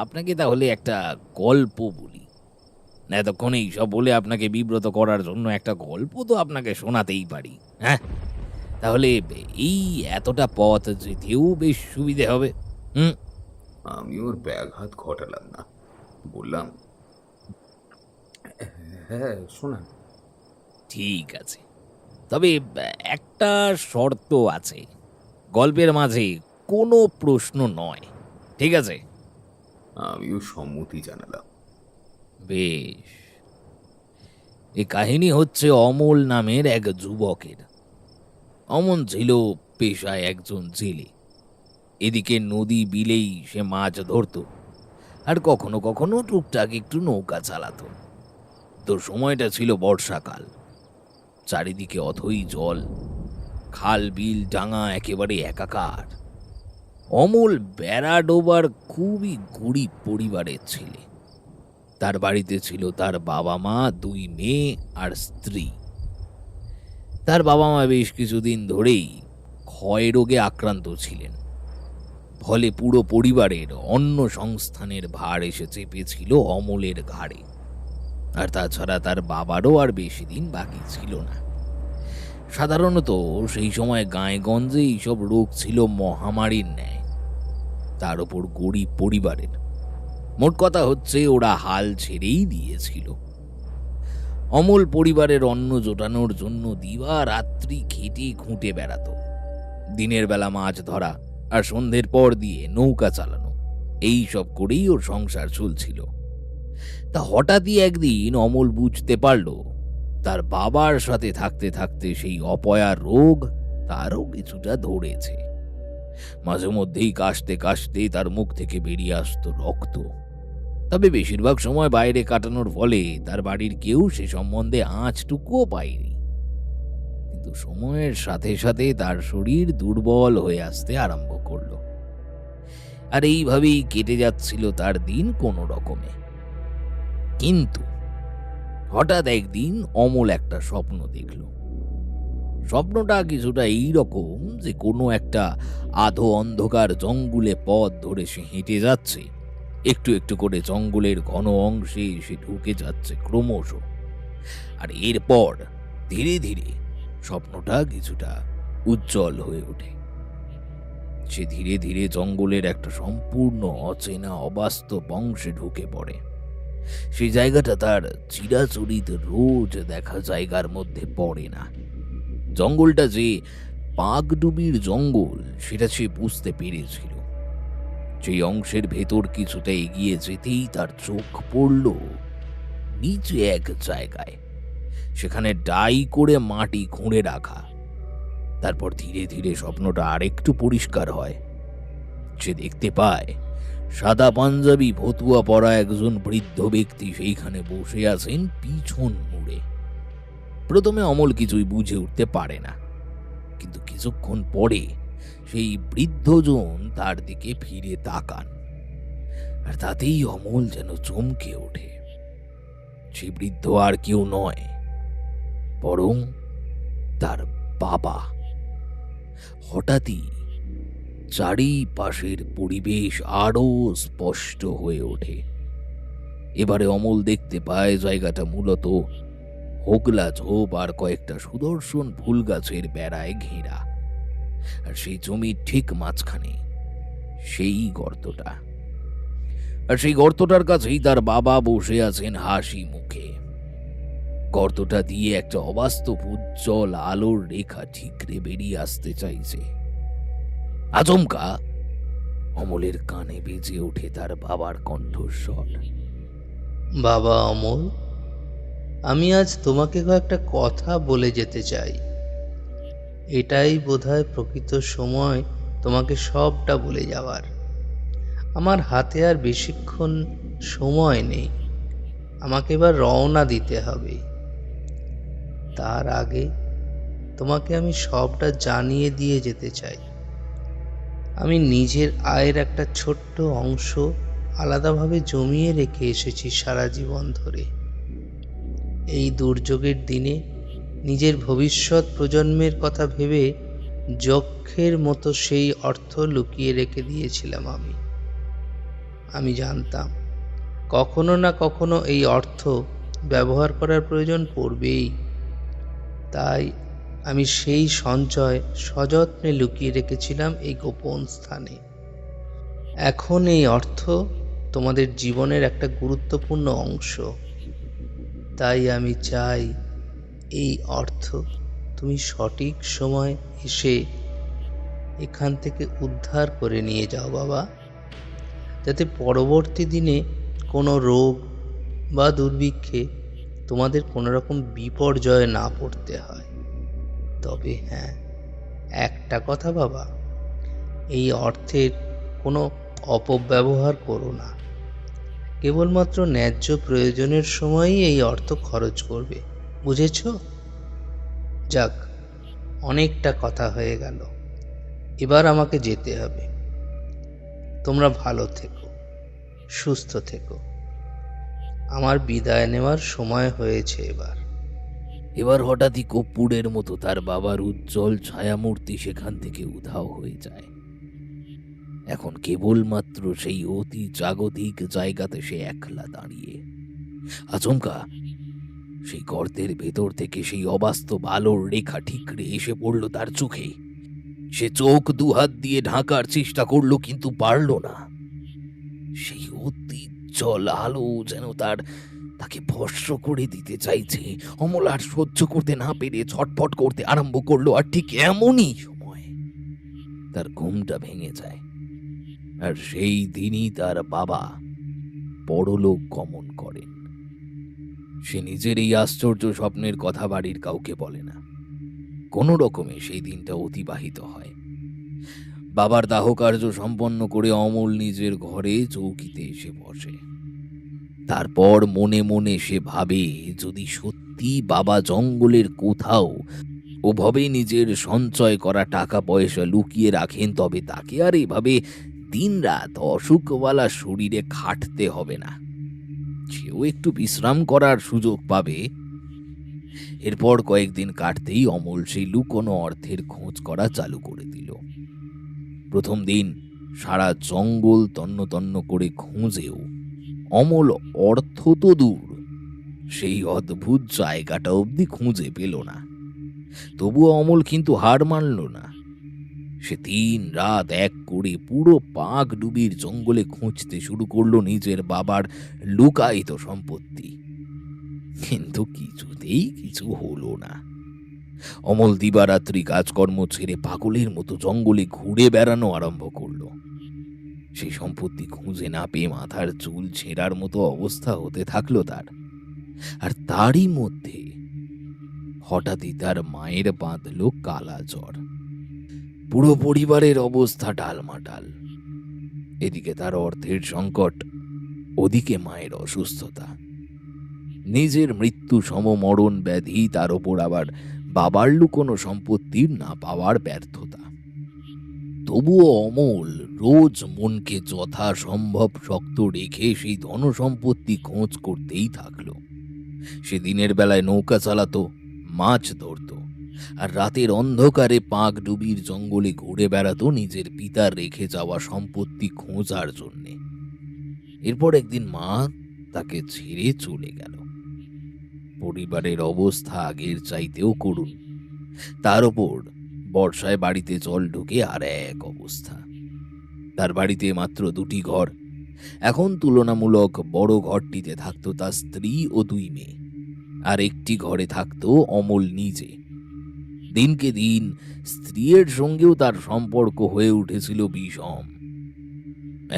আপনাকে তাহলে একটা গল্প বলি। না, এতক্ষণ সব বলে আপনাকে বিব্রত করার জন্য একটা গল্প তো আপনাকে শোনাতেই পারি। হ্যাঁ, তাহলে এই এতটা পথ যেতেও বেশ সুবিধে হবে। হুম, আমি ওর ব্যাঘাত ঘটালাম না, বললাম, হ্যাঁ শোনান। ঠিক আছে, তবে একটা শর্ত আছে। গল্পের মাঝে কোনো প্রশ্ন নয়, ঠিক আছে? আমিও সম্মতি জানালাম। বেশ, এই কাহিনী হচ্ছে অমল নামের এক যুবকের। অমন ছিল পেশায় একজন জেলে। এদিকে নদী বিলেই সে মাছ ধরত, আর কখনো কখনো টুকটাক একটু নৌকা চালাতো। তো সময়টা ছিল বর্ষাকাল। চারিদিকে অথই জল, খাল বিল ডাঙা একেবারে একাকার। অমল বেড়া ডোবার খুবই গরিব পরিবারের ছেলে। তার বাড়িতে ছিল তার বাবা মা, 2 মেয়ে আর স্ত্রী। তার বাবা মা বেশ কিছুদিন ধরেই ক্ষয় রোগে আক্রান্ত ছিলেন। ফলে পুরো পরিবারের অন্ন সংস্থানের ভার এসে চেপেছিল অমলের ঘাড়ে। আর তাছাড়া তার বাবারও আর বেশি দিন বাকি ছিল না। সাধারণত সেই সময় গাঁয়ে-গঞ্জে এইসব রোগ ছিল মহামারীর ন্যায়, তার উপর গরিব পরিবারের। মোট কথা হচ্ছে ওরা হাল ছেড়েই দিয়েছিল। অমল পরিবারের অন্ন জোটানোর জন্য দিবা রাত্রি খেটে খুঁটে বেড়াতো। দিনের বেলা মাছ ধরা আর সন্ধ্যের পর দিয়ে নৌকা চালানো, এই সব করেই ওর সংসার চলছিল। তা হঠাৎই একদিন অমল বুঝতে পারল তার বাবার সাথে থাকতে থাকতে সেই অপয়া রোগ তারও কিছুটা ধরেছে। মাঝে মধ্যেই কাশতে কাশতে তার মুখ থেকে বেরিয়ে আসতো রক্ত। তবে বেশিরভাগ সময় বাইরে কাটানোর ফলে তার বাড়ির কেউ সে সম্বন্ধে আঁচটুকুও পায়নি। কিন্তু সময়ের সাথে সাথে তার শরীর দুর্বল হয়ে আসতে আরম্ভ করলো। আর এইভাবেই কেটে যাচ্ছিল তার দিন কোনো রকমে। কিন্তু হঠাৎ একদিন অমল একটা স্বপ্ন দেখল। স্বপ্নটা কিছুটা এইরকম যে কোনো একটা আধো অন্ধকার জঙ্গলে পথ ধরে সে হেঁটে যাচ্ছে। একটু একটু করে জঙ্গলের ঘন অংশে সে ঢুকে যাচ্ছে ক্রমশ। আর এরপর ধীরে ধীরে স্বপ্নটা কিছুটা উজ্জ্বল হয়ে ওঠে। সে ধীরে ধীরে জঙ্গলের একটা সম্পূর্ণ অচেনা অবাস্তব অংশে ঢুকে পড়ে। সেই জায়গাটা তার চিরাচরিত রোজ দেখা জায়গার মধ্যে পড়ে না। জঙ্গলটা যে পাগডুবির জঙ্গল সেটা সে বুঝতে পেরেছিল। সেই অংশের ভেতর কিছুটা এগিয়ে যেতেই তার চোখ পড়ল নিচে এক জায়গায়। সেখানে ডাই করে মাটি খুঁড়ে রাখা। তারপর ধীরে ধীরে স্বপ্নটা আরেকটু পরিষ্কার হয়। সে দেখতে পায় সাদা পাঞ্জাবি ভতুয়া পরা একজন বৃদ্ধ ব্যক্তি সেইখানে বসে আছেন পিছন মুড়ে। প্রথমে অমল কিছুই বুঝে উঠতে পারে না, কিন্তু কিছুক্ষণ পরে সেই বৃদ্ধজন তার দিকে ফিরে তাকান। আর তাতেই অমল যেন চমকে ওঠে। সে বৃদ্ধ আর কেউ নয়, বরং তার বাবা। হঠাৎই চারিপাশের পরিবেশ আরো স্পষ্ট হয়ে ওঠে। এবারে অমল দেখতে পায় জায়গাটা মূলত হোগলা ঝোপ আর কয়েকটা সুদর্শন ফুল গাছের বেড়ায় ঘেরা। আর সেই জমির ঠিক মাঝখানে সেই গর্তটা। আর সেই গর্তটার কাছেই তার বাবা বসে আছেন হাসি মুখে। গর্তটা দিয়ে একটা অবাস্তব উজ্জ্বল আলোর রেখা ঠিকরে বেরিয়ে আসতে চাইছে। আচমকা অমলের কানে বেজে ওঠে তার বাবার কণ্ঠস্বর। বাবা অমল, আমি আজ তোমাকে কয়েকটা কথা বলে যেতে চাই। এটাই বোধহয় প্রকৃত সময় তোমাকে সবটা বলে যাওয়ার। আমার হাতে আর বেশিক্ষণ সময় নেই। আমাকে এবার রওনা দিতে হবে। তার আগে তোমাকে আমি সবটা জানিয়ে দিয়ে যেতে চাই। আমি নিজের আয়ের একটা ছোট্ট অংশ আলাদাভাবে জমিয়ে রেখে এসেছি সারা জীবন ধরে। এই দুর্যোগের দিনে নিজের ভবিষ্যৎ প্রজন্মের কথা ভেবে যক্ষের মতো সেই অর্থ লুকিয়ে রেখে দিয়েছিলাম আমি জানতাম কখনো না কখনো এই অর্থ ব্যবহার করার প্রয়োজন পড়বেই। তাই আমি সেই সঞ্চয় সযত্নে লুকিয়ে রেখেছিলাম এই গোপন স্থানে। এখন এই অর্থ তোমাদের জীবনের একটা গুরুত্বপূর্ণ অংশ। তাই আমি চাই এই অর্থ তুমি সঠিক সময় এসে এখান থেকে উদ্ধার করে নিয়ে যাও বাবা, যাতে পরবর্তী দিনে কোনো রোগ বা দুর্ভিক্ষে তোমাদের কোনো রকম বিপর্যয়ে না পড়তে হয়। তবে হ্যাঁ, একটা কথা বাবা, এই অর্থের কোনো অপব্যবহার করো না। কেবলমাত্র ন্যায্য প্রয়োজনের সময়ই এই অর্থ খরচ করবে, বুঝেছ? যাক, অনেকটা কথা হয়ে গেল, এবার আমাকে যেতে হবে। তোমরা ভালো থেকো, সুস্থ থেকো। আমার বিদায় নেওয়ার সময় হয়েছে এবার। এবার হঠাৎই কর্পূরের মতো তার বাবার উজ্জ্বল ছায়ামূর্তি সেখান থেকে উধাও হয়ে যায়। এখন কেবলমাত্র সেই অতি জাগতিক জায়গাতে সে একলা দাঁড়িয়ে। আচমকা সেই গর্তের ভেতর থেকে সেই অবাস্তব আলোর রেখা ঠিকরে এসে পড়ল তার চোখে। সে চোখ দুহাত দিয়ে ঢাকার চেষ্টা করলো, কিন্তু পারল না। সেই অতি জল আলো যেন তাকে ভস্ম করে দিতে চাইছে। অমল আর সহ্য করতে না পেরে ছটফট করতে আরম্ভ করলো। আর ঠিক এমনই সময় তার ঘুমটা ভেঙে যায়। আর সেই দিনই তার বাবা পরলোক গমন করেন। সে নিজের এই আশ্চর্য স্বপ্নের কথা বাড়ির কাউকে বলে না। কোনো রকমে সেই দিনটা অতিবাহিত হয়। বাবার দাহকার্য সম্পন্ন করে অমল নিজের ঘরে চৌকিতে এসে বসে। তারপর মনে মনে সে ভাবে, যদি সত্যি বাবা জঙ্গলের কোথাও ওভাবে নিজের সঞ্চয় করা টাকা পয়সা লুকিয়ে রাখেন, তবে তাকে আর এভাবে দিনরাত অসুখওয়ালা শরীরে খাটতে হবে না। সেও একটু বিশ্রাম করার সুযোগ পাবে। এরপর কয়েকদিন কাটতেই অমল সেই লুকোনো অর্থের খোঁজ করা চালু করে দিল। প্রথম দিন সারা জঙ্গল তন্ন তন্ন করে খুঁজেও অমল অর্থ তো দূর, সেই অদ্ভুত জায়গাটা অবধি খুঁজে পেল না। তবুও অমল কিন্তু হার মানল না। সে দিন রাত এক করে পুরো পাকডুবির জঙ্গলে খুঁজতে শুরু করলো নিজের বাবার লুকায়িত সম্পত্তি। কিন্তু কিছুতেই কিছু হলো না। অমল দিবারাত্রি কাজকর্ম ছেড়ে পাগলের মতো জঙ্গলে ঘুরে বেড়ানো আরম্ভ করলো। সেই সম্পত্তি খুঁজে না পেয়ে মাথার চুল ছেঁড়ার মতো অবস্থা হতে থাকলো তার। আর তারই মধ্যে হঠাৎই তার মায়ের বাঁধল কালা জ্বর। পুরো পরিবারের অবস্থা টালমাটাল। এদিকে তার অর্থের সংকট, ওদিকে মায়ের অসুস্থতা, নিজের মৃত্যু সমমরণ ব্যাধি, তার ওপর আবার বাবার লুকোনো সম্পত্তির না পাওয়ার ব্যর্থতা। তবুও অমল রোজ মনকে যথাসম্ভব শক্ত রেখে সেই ধন সম্পত্তি খোঁজ করতেই থাকলো। সে দিনের বেলায় নৌকা চালাতো, মাছ ধরত, আর রাতের অন্ধকারে পাকডুবির জঙ্গলে ঘুরে বেড়াতো নিজের পিতার রেখে যাওয়া সম্পত্তি খোঁজার জন্যে। এরপর একদিন মা তাকে ছেড়ে চলে গেল। পরিবারের অবস্থা আগের চাইতেও করুণ। তার ওপর বর্ষায় বাড়িতে জল ঢুকে আর এক অবস্থা। তার বাড়িতে মাত্র 2টি ঘর। এখন তুলনামূলক বড় ঘরটিতে থাকতো তার স্ত্রী ও 2 মেয়ে, আর একটি ঘরে থাকতো অমল নিজে। দিনকে দিন স্ত্রীর সঙ্গেও তার সম্পর্ক হয়ে উঠেছিল বিষম।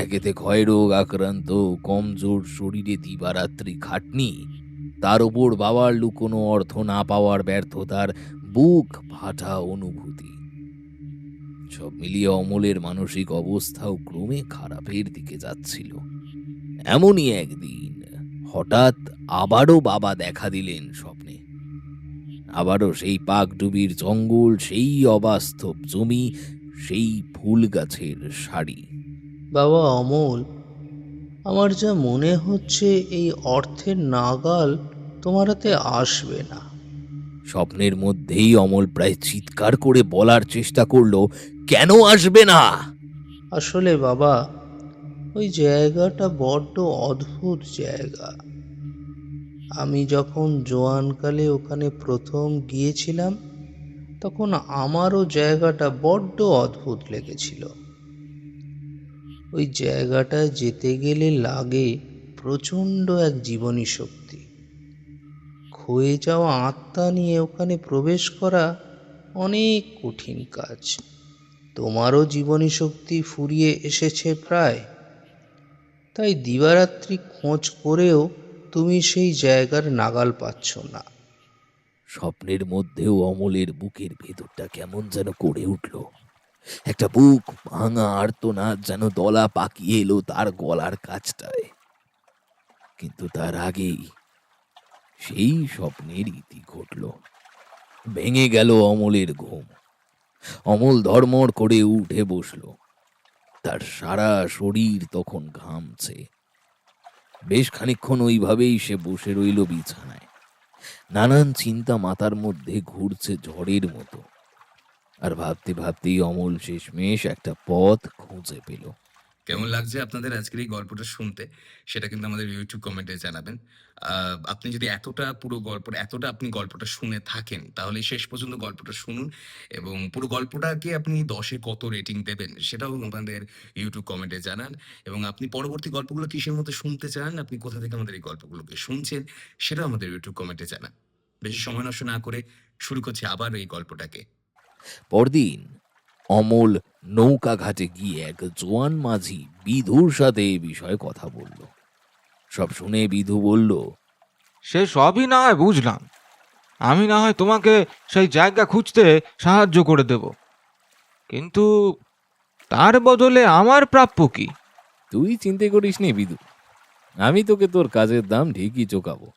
একেতে ক্ষয়রোগ আক্রান্ত, কমজোর শরীরে দিবারাত্রি খাটনি, তার ওপর বাবার লুকোনো অর্থ না পাওয়ার ব্যর্থতার বুক ফাটা অনুভূতি। সব মিলিয়ে অমলের মানসিক অবস্থাও ক্রমে খারাপের দিকে যাচ্ছিল। এমনই একদিন হঠাৎ আবারও বাবা দেখা দিলেন স্বপ্নে। আবারও সেই পাকডুবির জঙ্গল, সেই অবাস্তব জমি, সেই ফুল গাছের সারি। বাবা অমল, আমার যা মনে হচ্ছে এই অর্থের নাগাল তোমার হাতে আসবে না। স্বপ্নের মধ্যেই অমল প্রায় চিৎকার করে বলার চেষ্টা করলো, কেন আসবে না? আসলে বাবা, ওই জায়গাটা বড্ড অদ্ভুত জায়গা। আমি যখন জোয়ানকালে ওখানে প্রথম গিয়েছিলাম, তখন আমারও জায়গাটা বড্ড অদ্ভুত লেগেছিল। ওই জায়গাটায় যেতে গেলে লাগে প্রচণ্ড এক জীবনী শক্তি। ক্ষয়ে যাওয়া আত্মা নিয়ে ওখানে প্রবেশ করা অনেক কঠিন কাজ। তোমারও জীবনী শক্তি ফুরিয়ে এসেছে প্রায়, তাই দিবারাত্রি খোঁজ করেও তুমি সেই জায়গার নাগাল পাচ্ছ না। স্বপ্নের মধ্যেও অমলের বুকের ভেতরটা কেমন যেন করে উঠল। একটা বুক ভাঙা আর্তনাদ যেন দলা পাকিয়ে এলো তার গলার কাছটায়। কিন্তু তার আগেই সেই স্বপ্নের ইতি ঘটল। ভেঙে গেল অমলের ঘুম। অমল ধর্মড় করে উঠে বসল। তার সারা শরীর তখন ঘামছে। বেশ খানিকক্ষণ ওইভাবেই সে বসে রইল বিছানায়। নানান চিন্তা মাথার মধ্যে ঘুরছে ঝড়ের মতো। আর ভাবতে ভাবতেই অমল শেষমেশ একটা পথ খুঁজে পেল। কেমন লাগছে আপনাদের আজকের এই গল্পটা শুনতে, সেটা কিন্তু আমাদের ইউটিউব কমেন্টে জানাবেন। আপনি যদি এতটা আপনি গল্পটা শুনে থাকেন, তাহলে শেষ পর্যন্ত গল্পটা শুনুন এবং পুরো গল্পটাকে আপনি 10-এ কত রেটিং দেবেন সেটাও আমাদের ইউটিউব কমেন্টে জানান। এবং আপনি পরবর্তী গল্পগুলো কিসের মধ্যে শুনতে চান, আপনি কোথা থেকে আমাদের এই গল্পগুলোকে শুনছেন, সেটাও আমাদের ইউটিউব কমেন্টে জানান। বেশি সময় নষ্ট না করে শুরু করছি আবার এই গল্পটাকে। পরদিন অমল নৌকা ঘাটে গিয়ে এক জোয়ান মাঝি বিধুর সাথে এই বিষয়ে কথা বলল। সব শুনে বিধু বলল, সে সবই না হয় বুঝলাম, আমি না হয় তোমাকে সেই জায়গা খুঁজতে সাহায্য করে দেব, কিন্তু তার বদলে আমার প্রাপ্য কি? তুই চিন্তা করিস নি বিধু, আমি তোকে তোর কাজের দাম ঠিকই চোকাবো।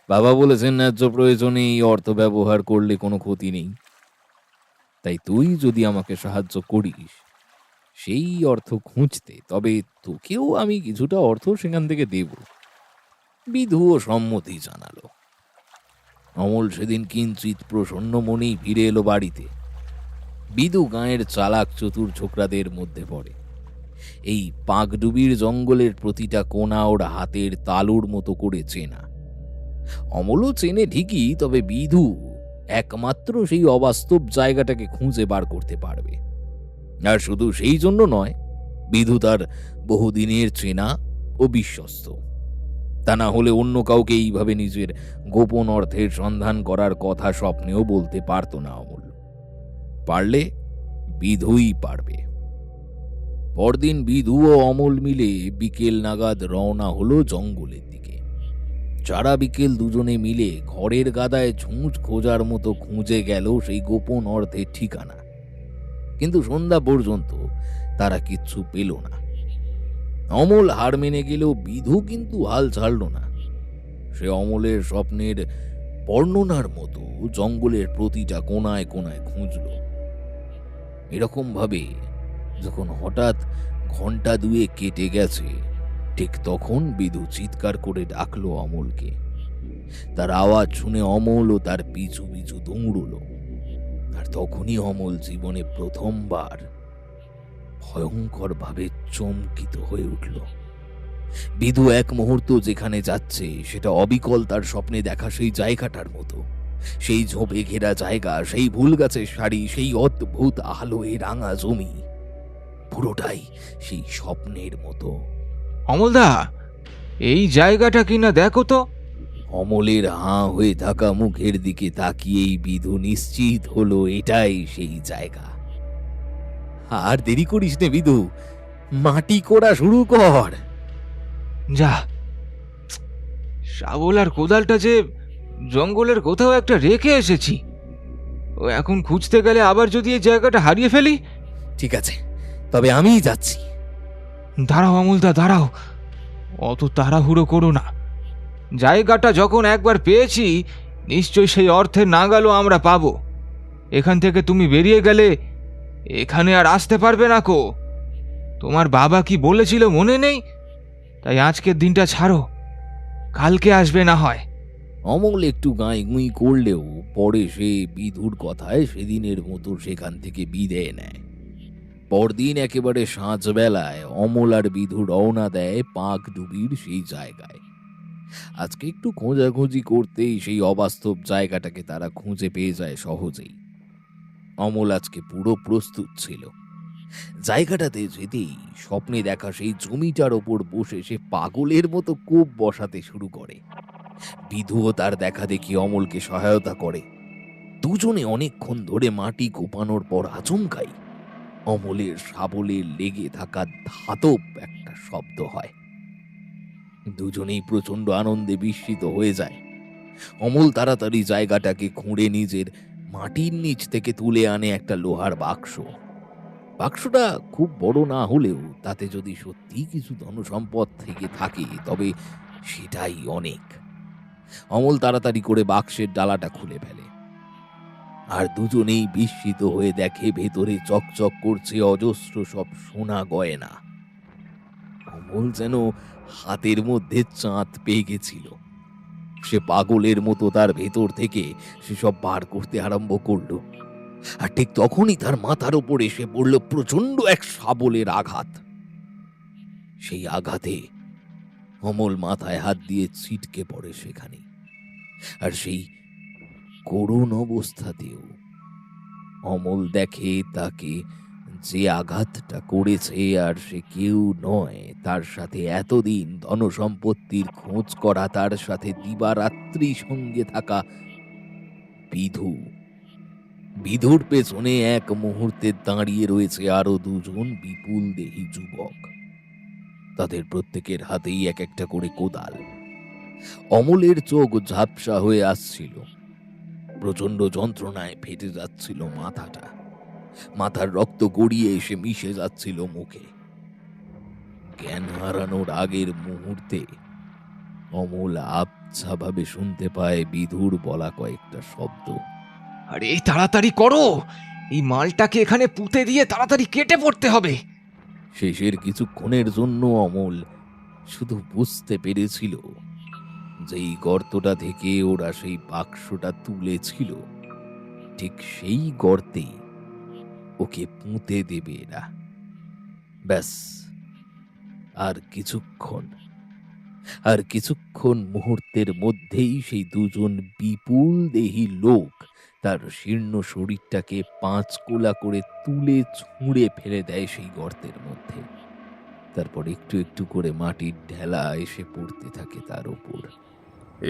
বাবা বলেছেন ন্যায্য প্রয়োজনে এই অর্থ ব্যবহার করলে কোনো ক্ষতি নেই। তাই তুই যদি আমাকে সাহায্য করিস সেই অর্থ খুঁজতে, তবে তোকেও আমি কিছুটা অর্থ সেখান থেকে দেব। বিধুও সম্মতি জানালো। অমল সেদিন কিঞ্চিৎ প্রসন্ন মনেই ফিরে এলো বাড়িতে। বিধু গাঁয়ের চালাক চতুর ছোকরাদের মধ্যে পড়ে। এই পাকডুবির জঙ্গলের প্রতিটা কোণা ওর হাতের তালুর মতো করে চেনা। অমলও চেনে ঠিকই, তবে বিধু একমাত্র সেই অবাস্তব জায়গাটাকে খুঁজে বার করতে পারবে। আর শুধু সেই জন্য নয়, বিধু তার বহুদিনের চেনা ও বিশ্বস্ত। তা না হলে অন্য কাউকে এইভাবে নিজের গোপন অর্থের সন্ধান করার কথা স্বপ্নেও বলতে পারত না অমল। পারলে বিধুই পারবে। পরদিন বিধু ও অমল মিলে বিকেল নাগাদ রওনা হলো জঙ্গলের দিকে। সারা বিকেল দুজনে মিলে ঘরের গাদায় ঝুঁঝ খোঁজার মতো খুঁজে গেল সেই গোপন অর্থের ঠিকানা। কিন্তু সন্ধ্যা পর্যন্ত তারা কিচ্ছু পেল না। অমল হার মেনে গেলেও বিধু কিন্তু হাল ছাড়ল না। সে অমলের স্বপ্নের বর্ণনার মতো জঙ্গলের প্রতিটা কোণায় কোণায় খুঁজল। এরকম ভাবে যখন হঠাৎ ঘন্টা দুয়ে কেটে গেছে, ঠিক তখন বিধু চিৎকার করে ডাকলো অমলকে। তার আওয়াজ শুনে অমল ও তার পিছু পিছু দৌড়ল। আর তখনই অমল জীবনে প্রথমবার ভয়ঙ্কর ভাবে চমকিত হয়ে উঠল। বিধু এক মুহূর্ত যেখানে যাচ্ছে সেটা অবিকল তার স্বপ্নে দেখা সেই জায়গাটার মতো। সেই ঝোপে ঘেরা জায়গা, সেই ফুল গাছের সারি, সেই অদ্ভুত আলোয় রাঙা জমি, পুরোটাই সেই স্বপ্নের মতো। অমলদা, এই জায়গাটা কিনা দেখো তো। অমলের হাঁ হয়ে থাকা মুখের দিকে তাকিয়েই বিধু নিশ্চিত হলো এটাই সেই জায়গা। আর দেরি করিস নে বিধু, মাটি কোড়া শুরু কর। যা, শাবল আর কোদালটা যে জঙ্গলের কোথাও একটা রেখে এসেছি, ও এখন খুঁজতে গেলে আবার যদি এই জায়গাটা হারিয়ে ফেলি। ঠিক আছে, তবে আমিই যাচ্ছি। দাঁড়াও অমলদা, দাঁড়াও, অত তাড়াহুড়ো করো না। জায়গাটা যখন একবার পেয়েছি, নিশ্চয়ই সেই অর্থের নাগালও আমরা পাবো। এখান থেকে তুমি বেরিয়ে গেলে এখানে আর আসতে পারবে না কো। তোমার বাবা কি বলেছিল মনে নেই? তাই আজকের দিনটা ছাড়ো, কালকে আসবে না হয়। অমল একটু গাঁই করলেও পরে সে বিধুর কথায় সেদিনের মতো সেখান থেকে বিদেয় নেয়। পরদিন একেবারে সাঁঝবেলায় অমল আর বিধু রওনা দেয় পাকডুবির সেই জায়গায়। আজকে একটু খোঁজাখুঁজি করতেই সেই অবাস্তব জায়গাটাকে তারা খুঁজে পেয়ে যায় সহজেই। অমল আজকে পুরো প্রস্তুত ছিল। জায়গাটাতে যেতেই স্বপ্নে দেখা সেই জমিটার ওপর বসে সে পাগলের মতো কোপ বসাতে শুরু করে। বিধুও তার দেখা দেখি অমলকে সহায়তা করে। দুজনে অনেকক্ষণ ধরে মাটি কোপানোর পর আচমকাই অমলের শাবলে লেগে থাকা ধাতব একটা শব্দ হয়। দুজনেই প্রচন্ড আনন্দে বিস্মিত হয়ে যায়। অমল তাড়াতাড়ি জায়গাটাকে খুঁড়ে নিজের মাটির নিচ থেকে তুলে আনে একটা লোহার বাক্স। বাক্সটা খুব বড় না হলেও তাতে যদি সত্যি কিছু ধনসম্পদ থেকে থাকে তবে সেটাই অনেক। অমল তাড়াতাড়ি করে বাক্সের ডালাটা খুলে ফেলে, আর দুজনেই বিস্মিত হয়ে দেখে ভেতরে চকচক করছে অজস্র সব সোনা গয়না। অমল যেন হাতের মধ্যে চাঁদ পেয়ে গেছিল। সে পাগলের মতো তার ভেতর থেকে সেসব বার করতে আরম্ভ করলো। আর ঠিক তখনই তার মাথার উপর এসে পড়ল প্রচন্ড এক শাবলের আঘাত। সেই আঘাতে অমল মাথায় হাত দিয়ে ছিটকে পড়ে সেখানে। আর সেই করুণ অবস্থাতেও অমল দেখে তাকে যে আঘাতটা করেছে আর সে কেউ নয়, তার সাথে এতদিন ধনসম্পত্তির খোঁজ করা, তার সাথে দিবারাত্রি সঙ্গে থাকা বিধু। বিধুর পেছনে এক মুহূর্তে দাঁড়িয়ে রয়েছে আরো দুজন বিপুল দেহী যুবক। তাদের প্রত্যেকের হাতেই এক একটা করে কোদাল। অমলের চোখ ঝাপসা হয়ে আসছিল। প্রচন্ড যন্ত্রণায় ফেটে যাচ্ছিল মাথাটা। মাথার রক্ত গড়িয়ে এসে মিশে যাচ্ছিল মুখে। জ্ঞান হারানোর আগের মুহূর্তে অমল আবছাভাবে শুনতে পায় বিধুর বলা কয়েকটা শব্দ। আরে তাড়াতাড়ি করো, এই মালটাকে এখানে পুঁতে দিয়ে তাড়াতাড়ি কেটে পড়তে হবে। শেষের কিছুক্ষণের জন্য অমল শুধু বুঝতে পেরেছিল যেই গর্তটা থেকে ওরা সেই বাক্সটা তুলেছিল, ঠিক সেই গর্তেই ওকে পুঁতে দেবে এরা। ব্যাস, আর কিছুক্ষণ মুহূর্তের মধ্যেই সেই দুজন বিপুল দেহী লোক তার শীর্ণ শরীরটাকে 5 কোলা করে তুলে ছুঁড়ে ফেলে দেয় সেই গর্তের মধ্যে। তারপর একটু একটু করে মাটির ঢেলা এসে পড়তে থাকে তার উপর।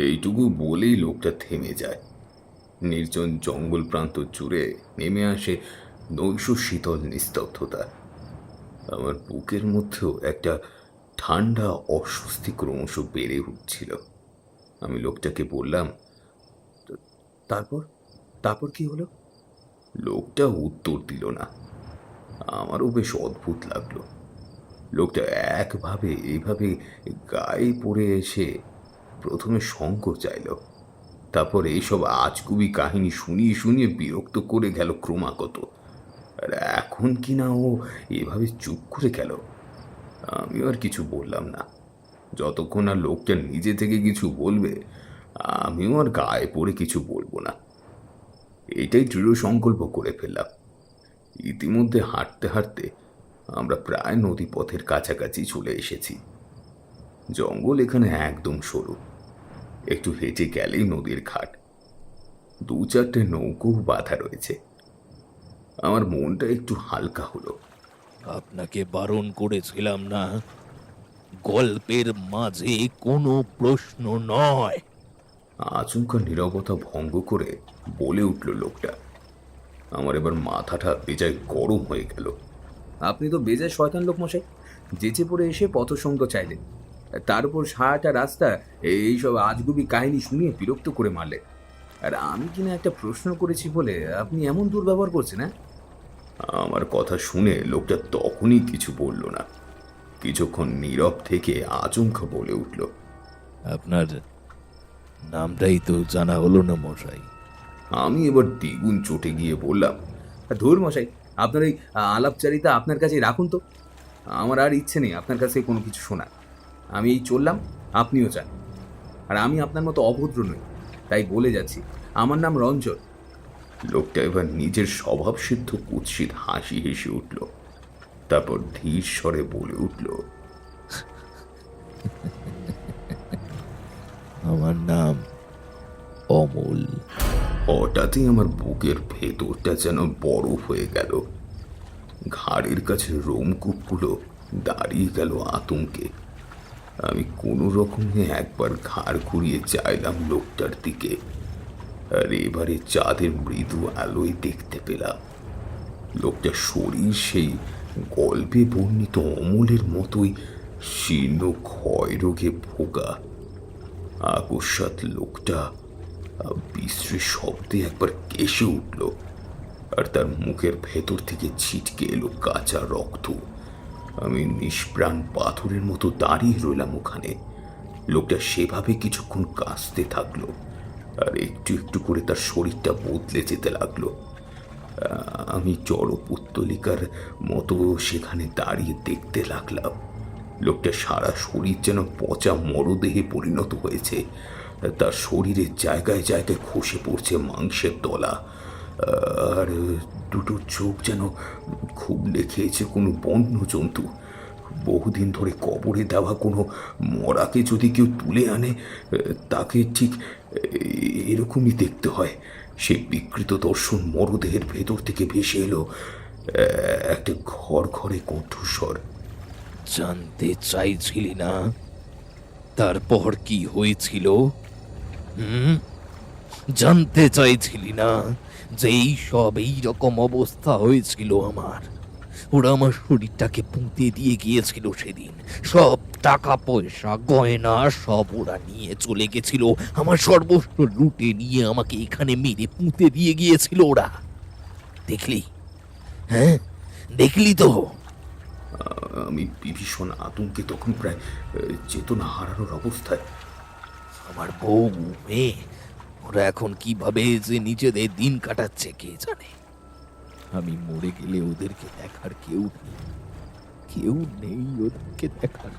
এইটুকু বলেই লোকটা থেমে যায়। নির্জন জঙ্গল প্রান্ত জুড়ে নেমে আসে নৈশ শীতল নিস্তব্ধতা। আমার বুকের মধ্যেও একটা ঠান্ডা অস্বস্তি ক্রমশ বেড়ে উঠছিল। আমি লোকটাকে বললাম, তারপর তারপর কি হলো? লোকটা উত্তর দিল না। আমারও বেশ অদ্ভুত লাগলো। লোকটা এইভাবে গায়ে পড়ে এসে প্রথমে সঙ্গ চাইল, তারপর এইসব আজগুবি কাহিনী শুনিয়ে শুনিয়ে বিরক্ত করে গেল ক্রমাগত। আর এখন কিনা ও এভাবে চুপ করে গেল। আমিও আর কিছু বললাম না। যতক্ষণ না লোকটা নিজে থেকে কিছু বলবে, আমিও আর গায়ে পড়ে কিছু বলবো না। এটাই দৃঢ় সংকল্প করে ফেললাম। ইতিমধ্যে হাঁটতে হাঁটতে আমরা প্রায় নদীপথের কাছাকাছি চলে এসেছি। জঙ্গল এখানে একদম সরু, একটু হেঁটে গেলেই নদীর ঘাট। 2-4টে নৌকো বাঁধা রয়েছে। আমার মনটা একটু হালকা হলো। আপনাকে বারণ করেছিলাম না, গল্পের মাঝে কোনো প্রশ্ন নয়। আচমকা নীরবতা ভঙ্গ করে বলে উঠল লোকটা। আমার এবার মাথাটা বেজায় গরম হয়ে গেল। আপনি তো বেজায় শয়তান লোক মশাই। যেচে পড়ে এসে পথসঙ্গ চাইলেন, তার উপর সারাটা রাস্তা এইসব আজগুবি কাহিনী শুনিয়ে বিরক্ত করে মারলেন। আর আমি কিনা একটা প্রশ্ন করেছি বলে আপনি এমন দুর্ব্যবহার করছেন। হ্যাঁ, আমার কথা শুনে লোকটা তখনই কিছু বলল না। কিছুক্ষণ নীরব থেকে আচমকা বলে উঠল, নামটাই তো জানা হলো না মশাই। আমি এবার দ্বিগুণ চটে গিয়ে বললাম, ধুর মশাই, আপনার এই আলাপচারিতা আপনার কাছে রাখুন তো। আমার আর ইচ্ছে নেই আপনার কাছে কোনো কিছু শোনার। আমি এই চললাম, আপনিও চান। আর আমি আপনার মতো অভদ্র নই, তাই বলে যাচ্ছি, আমার নাম রঞ্জন। লোকটা এবার নিজের স্বভাবসিদ্ধ কুৎসিত হাসি হেসে উঠল। তারপর ধীর স্বরে বলে উঠল, আমার নাম অমল। হঠাৎই আমার বুকের ভেতরটা যেন বরফ হয়ে গেল। ঘাড়ের কাছে রোমকূপগুলো দাঁড়িয়ে গেল আতঙ্কে। আমি কোনো রকমে একবার ঘাড় ঘুরিয়ে চাইলাম লোকটার দিকে, আর এবারে চাঁদের মৃদু আলোয় দেখতে পেলাম লোকটার শরীর সেই গল্পে বর্ণিত অমলের মতোই শীর্ণ ক্ষয় রোগে ভোগা। আকস্মাৎ লোকটা বিশ্রী শব্দে একবার কেসে উঠল, আর তার মুখের ভেতর থেকে ছিটকে এলো কাঁচা রক্ত। আমি নিষ্প্রাণ পাথরের মতো দাঁড়িয়ে রইলাম ওখানে। লোকটা সেভাবে কিছুক্ষণ কাঁচতে থাকলো, আর একটু একটু করে তার শরীরটা বদলে যেতে লাগলো। আমি জড়পুত্তলিকার মতো সেখানে দাঁড়িয়ে দেখতে লাগলাম। লোকটা সারা শরীর যেন পচা মরদেহে পরিণত হয়েছে। তার শরীরের জায়গায় জায়গায় খসে পড়ছে মাংসের দলা, আর দুটো চোখ যেন খুবলে খেয়েছে কোনো বন্য জন্তু। বহুদিন ধরে কবরে দেওয়া কোনো মরাকে যদি কেউ তুলে আনে, তাকে ঠিক এরকমই দেখতে হয়। সেই বিকৃত দর্শন মরদেহের ভেতর থেকে ভেসে এলো একটা ঘর ঘরে কণ্ঠস্বর। জানতে চাইছিলি না তারপর কি হয়েছিল? জানতে চাইছিলি না যে এই সব এইরকম অবস্থা হয়েছিল আমার? ওরা আমার শরীরটাকে পুঁতে দিয়ে গিয়েছিল সেদিন। সব টাকা পয়সা গয়না সব ওরা নিয়ে চলে গেছিল। আমার সর্বস্ব লুটে নিয়ে আমাকে এখানে মেরে পুঁতে দিয়ে গিয়েছিল ওরা। দেখলি? হ্যাঁ, দেখলি তো? আমি ভীষণ আতঙ্কে তখন প্রায় চেতনা হারানোর অবস্থায়। আমার বউ মেয়ে ওরা এখন কিভাবে যে নিজেদের দিন কাটাচ্ছে কে জানে। আমি মরে গেলে ওদেরকে দেখার কেউ নেই, কেউ নেই ওদেরকে দেখার।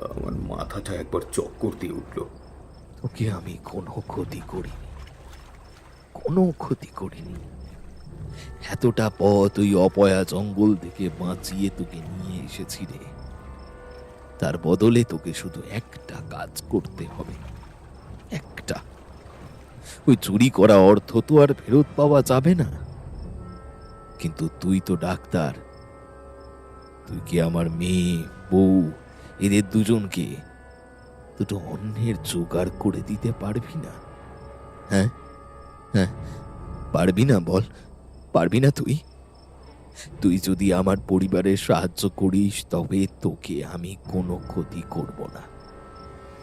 আমার মাথাটা একবার চক্কর দিয়ে উঠল। তোকে আমি কোনো ক্ষতি করিনি, কোনো ক্ষতি করিনি। এতটা পথ ওই অপয়া জঙ্গল থেকে বাঁচিয়ে তোকে নিয়ে এসেছি রে। তার বদলে তোকে শুধু একটা কাজ করতে হবে, একটা। ওই চুরি করা অর্থ তো আর ফেরত পাওয়া যাবে না, কিন্তু তুই তো ডাক্তার। তুই কি আমার মেয়ে বউ এদের দুজনকে দুটো অন্যের জোগাড় করে দিতে পারবি না? হ্যাঁ হ্যাঁ, পারবি না? বল, পারবি না তুই? তুই যদি আমার পরিবারের সাহায্য করিস তবে তোকে আমি কোনো ক্ষতি করব না,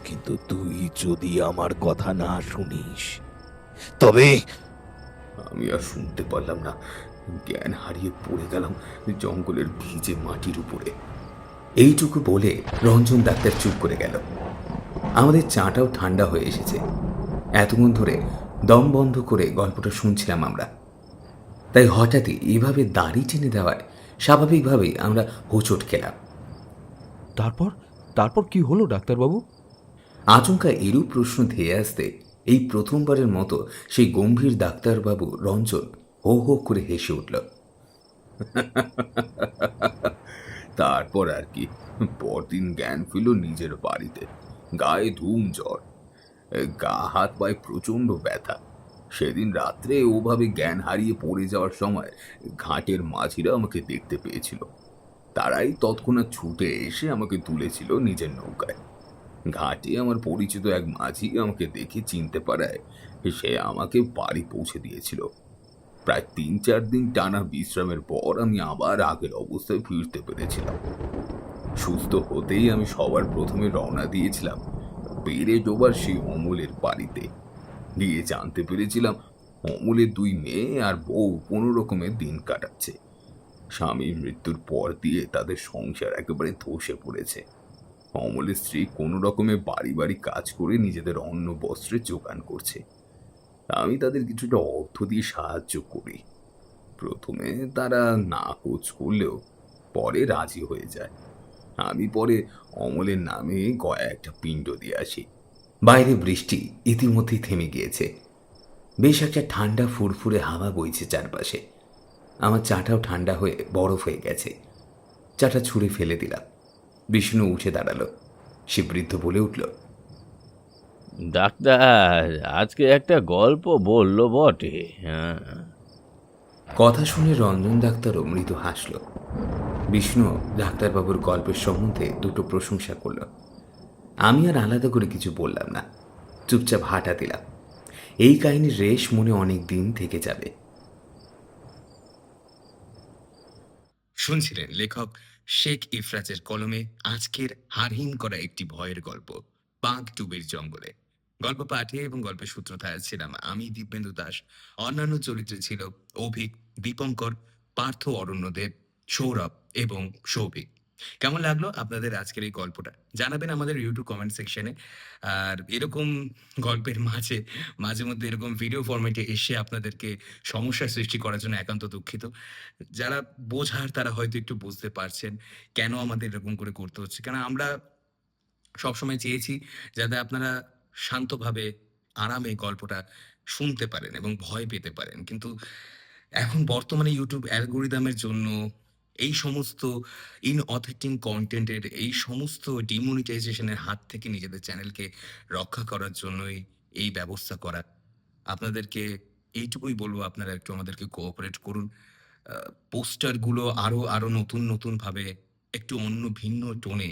কিন্তু তুই যদি আমার কথা না শুনিস তবে। আমি আর শুনতে পারলাম না, জ্ঞান হারিয়ে পড়ে গেলাম জঙ্গলের ভিজে মাটির উপরে। এইটুকু বলে রঞ্জন ডাক্তার চুপ করে গেল। আমাদের চাটাও ঠান্ডা হয়ে এসেছে। এতক্ষণ ধরে দম বন্ধ করে গল্পটা শুনছিলাম আমরা। তাই হঠাৎই এভাবে দাড়ি টেনে দেওয়ায় স্বাভাবিকভাবেই আমরা হোঁচট খেলাম। তারপর তারপর কি হলো ডাক্তারবাবু? আচমকা এরূপ প্রশ্ন ধেয়ে আসতে এই প্রথমবারের মতো সেই গম্ভীর ডাক্তারবাবু রঞ্জন হো হো করে হেসে উঠল। তারপর আর কি, পরদিন জ্ঞান ফিরল নিজের বাড়িতে। গায়ে ধুম জ্বর, গা হাত পায়ে প্রচণ্ড ব্যথা। সেদিন রাত্রে ওভাবে জ্ঞান হারিয়ে পড়ে যাওয়ার সময় ঘাটের মাঝিরা আমাকে দেখতে পেয়েছিল। তারাই তৎক্ষণাৎ ছুটে এসে আমাকে তুলেছিল নিজের নৌকায়। ঘাটে আমার পরিচিত এক মাঝি আমাকে দেখে চিনতে পারায় সে আমাকে বাড়ি পৌঁছে দিয়েছিল। প্রায় ৩-৪ দিন টানা বিশ্রামের পর আমি আবার আগের অবস্থায় ফিরতে পেরেছিলাম। সুস্থ হতেই আমি সবার প্রথমে রওনা দিয়েছিলাম বেড়ে ডোবার সেই অমলের বাড়িতে। গিয়ে জানতে পেরেছিলাম অমলের 2 মেয়ে আর বউ কোনো রকমের দিন কাটাচ্ছে। স্বামীর মৃত্যুর পর দিয়ে তাদের সংসার একেবারে ধসে পড়েছে। অমলের স্ত্রী কোনো রকমে বাড়ি বাড়ি কাজ করে নিজেদের অন্ন বস্ত্রের জোগান করছে। আমি তাদের কিছুটা অর্থ দিয়ে সাহায্য করি। প্রথমে তারা নাকচ করলেও পরে রাজি হয়ে যায়। আমি পরে অমলের নামে গয়া একটা পিণ্ড দিয়ে আসি। বাইরে বৃষ্টি ইতিমধ্যেই থেমে গিয়েছে। বেশ একটা ঠান্ডা ফুরফুরে হাওয়া বইছে চারপাশে। আমার চাটাও ঠান্ডা হয়ে বরফ হয়ে গেছে। চাটা ছুঁড়ে ফেলে দিলাম। বিষ্ণু উঠে দাঁড়ালো। সে বৃদ্ধ বলে উঠল, ডাক্তার আজকে একটা গল্প বললো বটে। হ্যাঁ, কথা শুনে রঞ্জন ডাক্তারও মৃদু হাসল। বিষ্ণু ডাক্তারবাবুর গল্পের সম্বন্ধে দুটো প্রশংসা করল। আমি আর আলাদা করে কিছু বললাম না, চুপচাপ হাঁটা দিলাম। এই কাহিনীর রেশ মনে অনেক দিন থেকে যাবে। শুনছিলেন লেখক শেখ ইফরাজের কলমে আজকের হারহীন করা একটি ভয়ের গল্প, বাঘ ডুবির জঙ্গলে। গল্প পাঠে এবং গল্পের সূত্রধার ছিলাম আমি, দিব্যেন্দু দাস। অন্যান্য চরিত্রে ছিল অভিক, দীপঙ্কর, পার্থ, অরণ্যদেব, সৌরভ এবং সৌভিক। কেমন লাগলো আপনাদের আজকের এই গল্পটা জানাবেন আমাদের ইউটিউব কমেন্ট সেকশনে। আর এরকম গল্পের মাঝে মাঝে মধ্যে এরকম ভিডিও ফরম্যাটে এসে আপনাদেরকে সমস্যা সৃষ্টি করার জন্য একান্ত দুঃখিত। যারা বোঝার তারা হয়তো একটু বুঝতে পারছেন কেন আমাদের এরকম করে করতে হচ্ছে। কারণ আমরা সবসময় চেয়েছি যাতে আপনারা শান্তভাবে আরামে গল্পটা শুনতে পারেন এবং ভয় পেতে পারেন। কিন্তু এখন বর্তমানে ইউটিউব অ্যালগরিদমের জন্য এই সমস্ত ইনঅথেন্টিক কন্টেন্টের, এই সমস্ত ডিমনিটাইজেশনের হাত থেকে নিজেদের চ্যানেলকে রক্ষা করার জন্যই এই ব্যবস্থা করা। আপনাদেরকে এইটুকুই বলবো, আপনারা একটু আমাদেরকে কোঅপারেট করুন। পোস্টারগুলো আরো আরো নতুন নতুন ভাবে, একটু অন্য ভিন্ন টোনে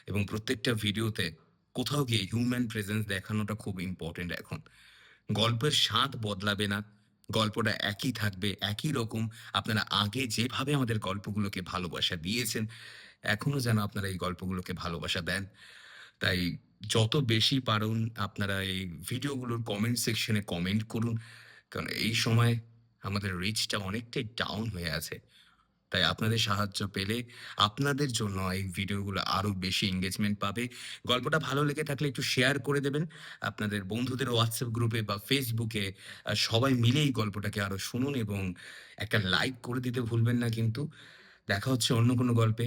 এবং প্রত্যেকটা ভিডিওতে কোথাও গিয়ে হিউম্যান প্রেজেন্স দেখানোটা খুব ইম্পর্টেন্ট এখন। গল্পের স্বাদ বদলাবে না, গল্পটা একই থাকবে, একই রকম। আপনারা আগে যেভাবে আমাদের গল্পগুলোকে ভালোবাসা দিয়েছেন, এখনো যেন আপনারা এই গল্পগুলোকে ভালোবাসা দেন। তাই যত বেশি পারুন আপনারা এই ভিডিওগুলোর কমেন্ট সেকশনে কমেন্ট করুন। কারণ এই সময় আমাদের রিচটা অনেকটাই ডাউন হয়ে আছে। তাই আপনাদের সাহায্য পেলে আপনাদের জন্য এই ভিডিওগুলো আরো বেশি এনগেজমেন্ট পাবে। গল্পটা ভালো লেগে থাকলে একটু শেয়ার করে দেবেন আপনাদের বন্ধুদের হোয়াটসঅ্যাপ গ্রুপে বা ফেসবুকে। সবাই মিলে এই গল্পটাকে আরো শুনুন এবং একটা লাইক করে দিতে ভুলবেন না কিন্তু। দেখা হচ্ছে অন্য কোনো গল্পে।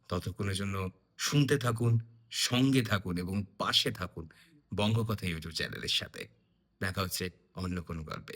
ততক্ষণের জন্য শুনতে থাকুন, সঙ্গে থাকুন এবং পাশে থাকুন বঙ্গকথা ইউটিউব চ্যানেলের সাথে। দেখা হচ্ছে অন্য কোনো গল্পে।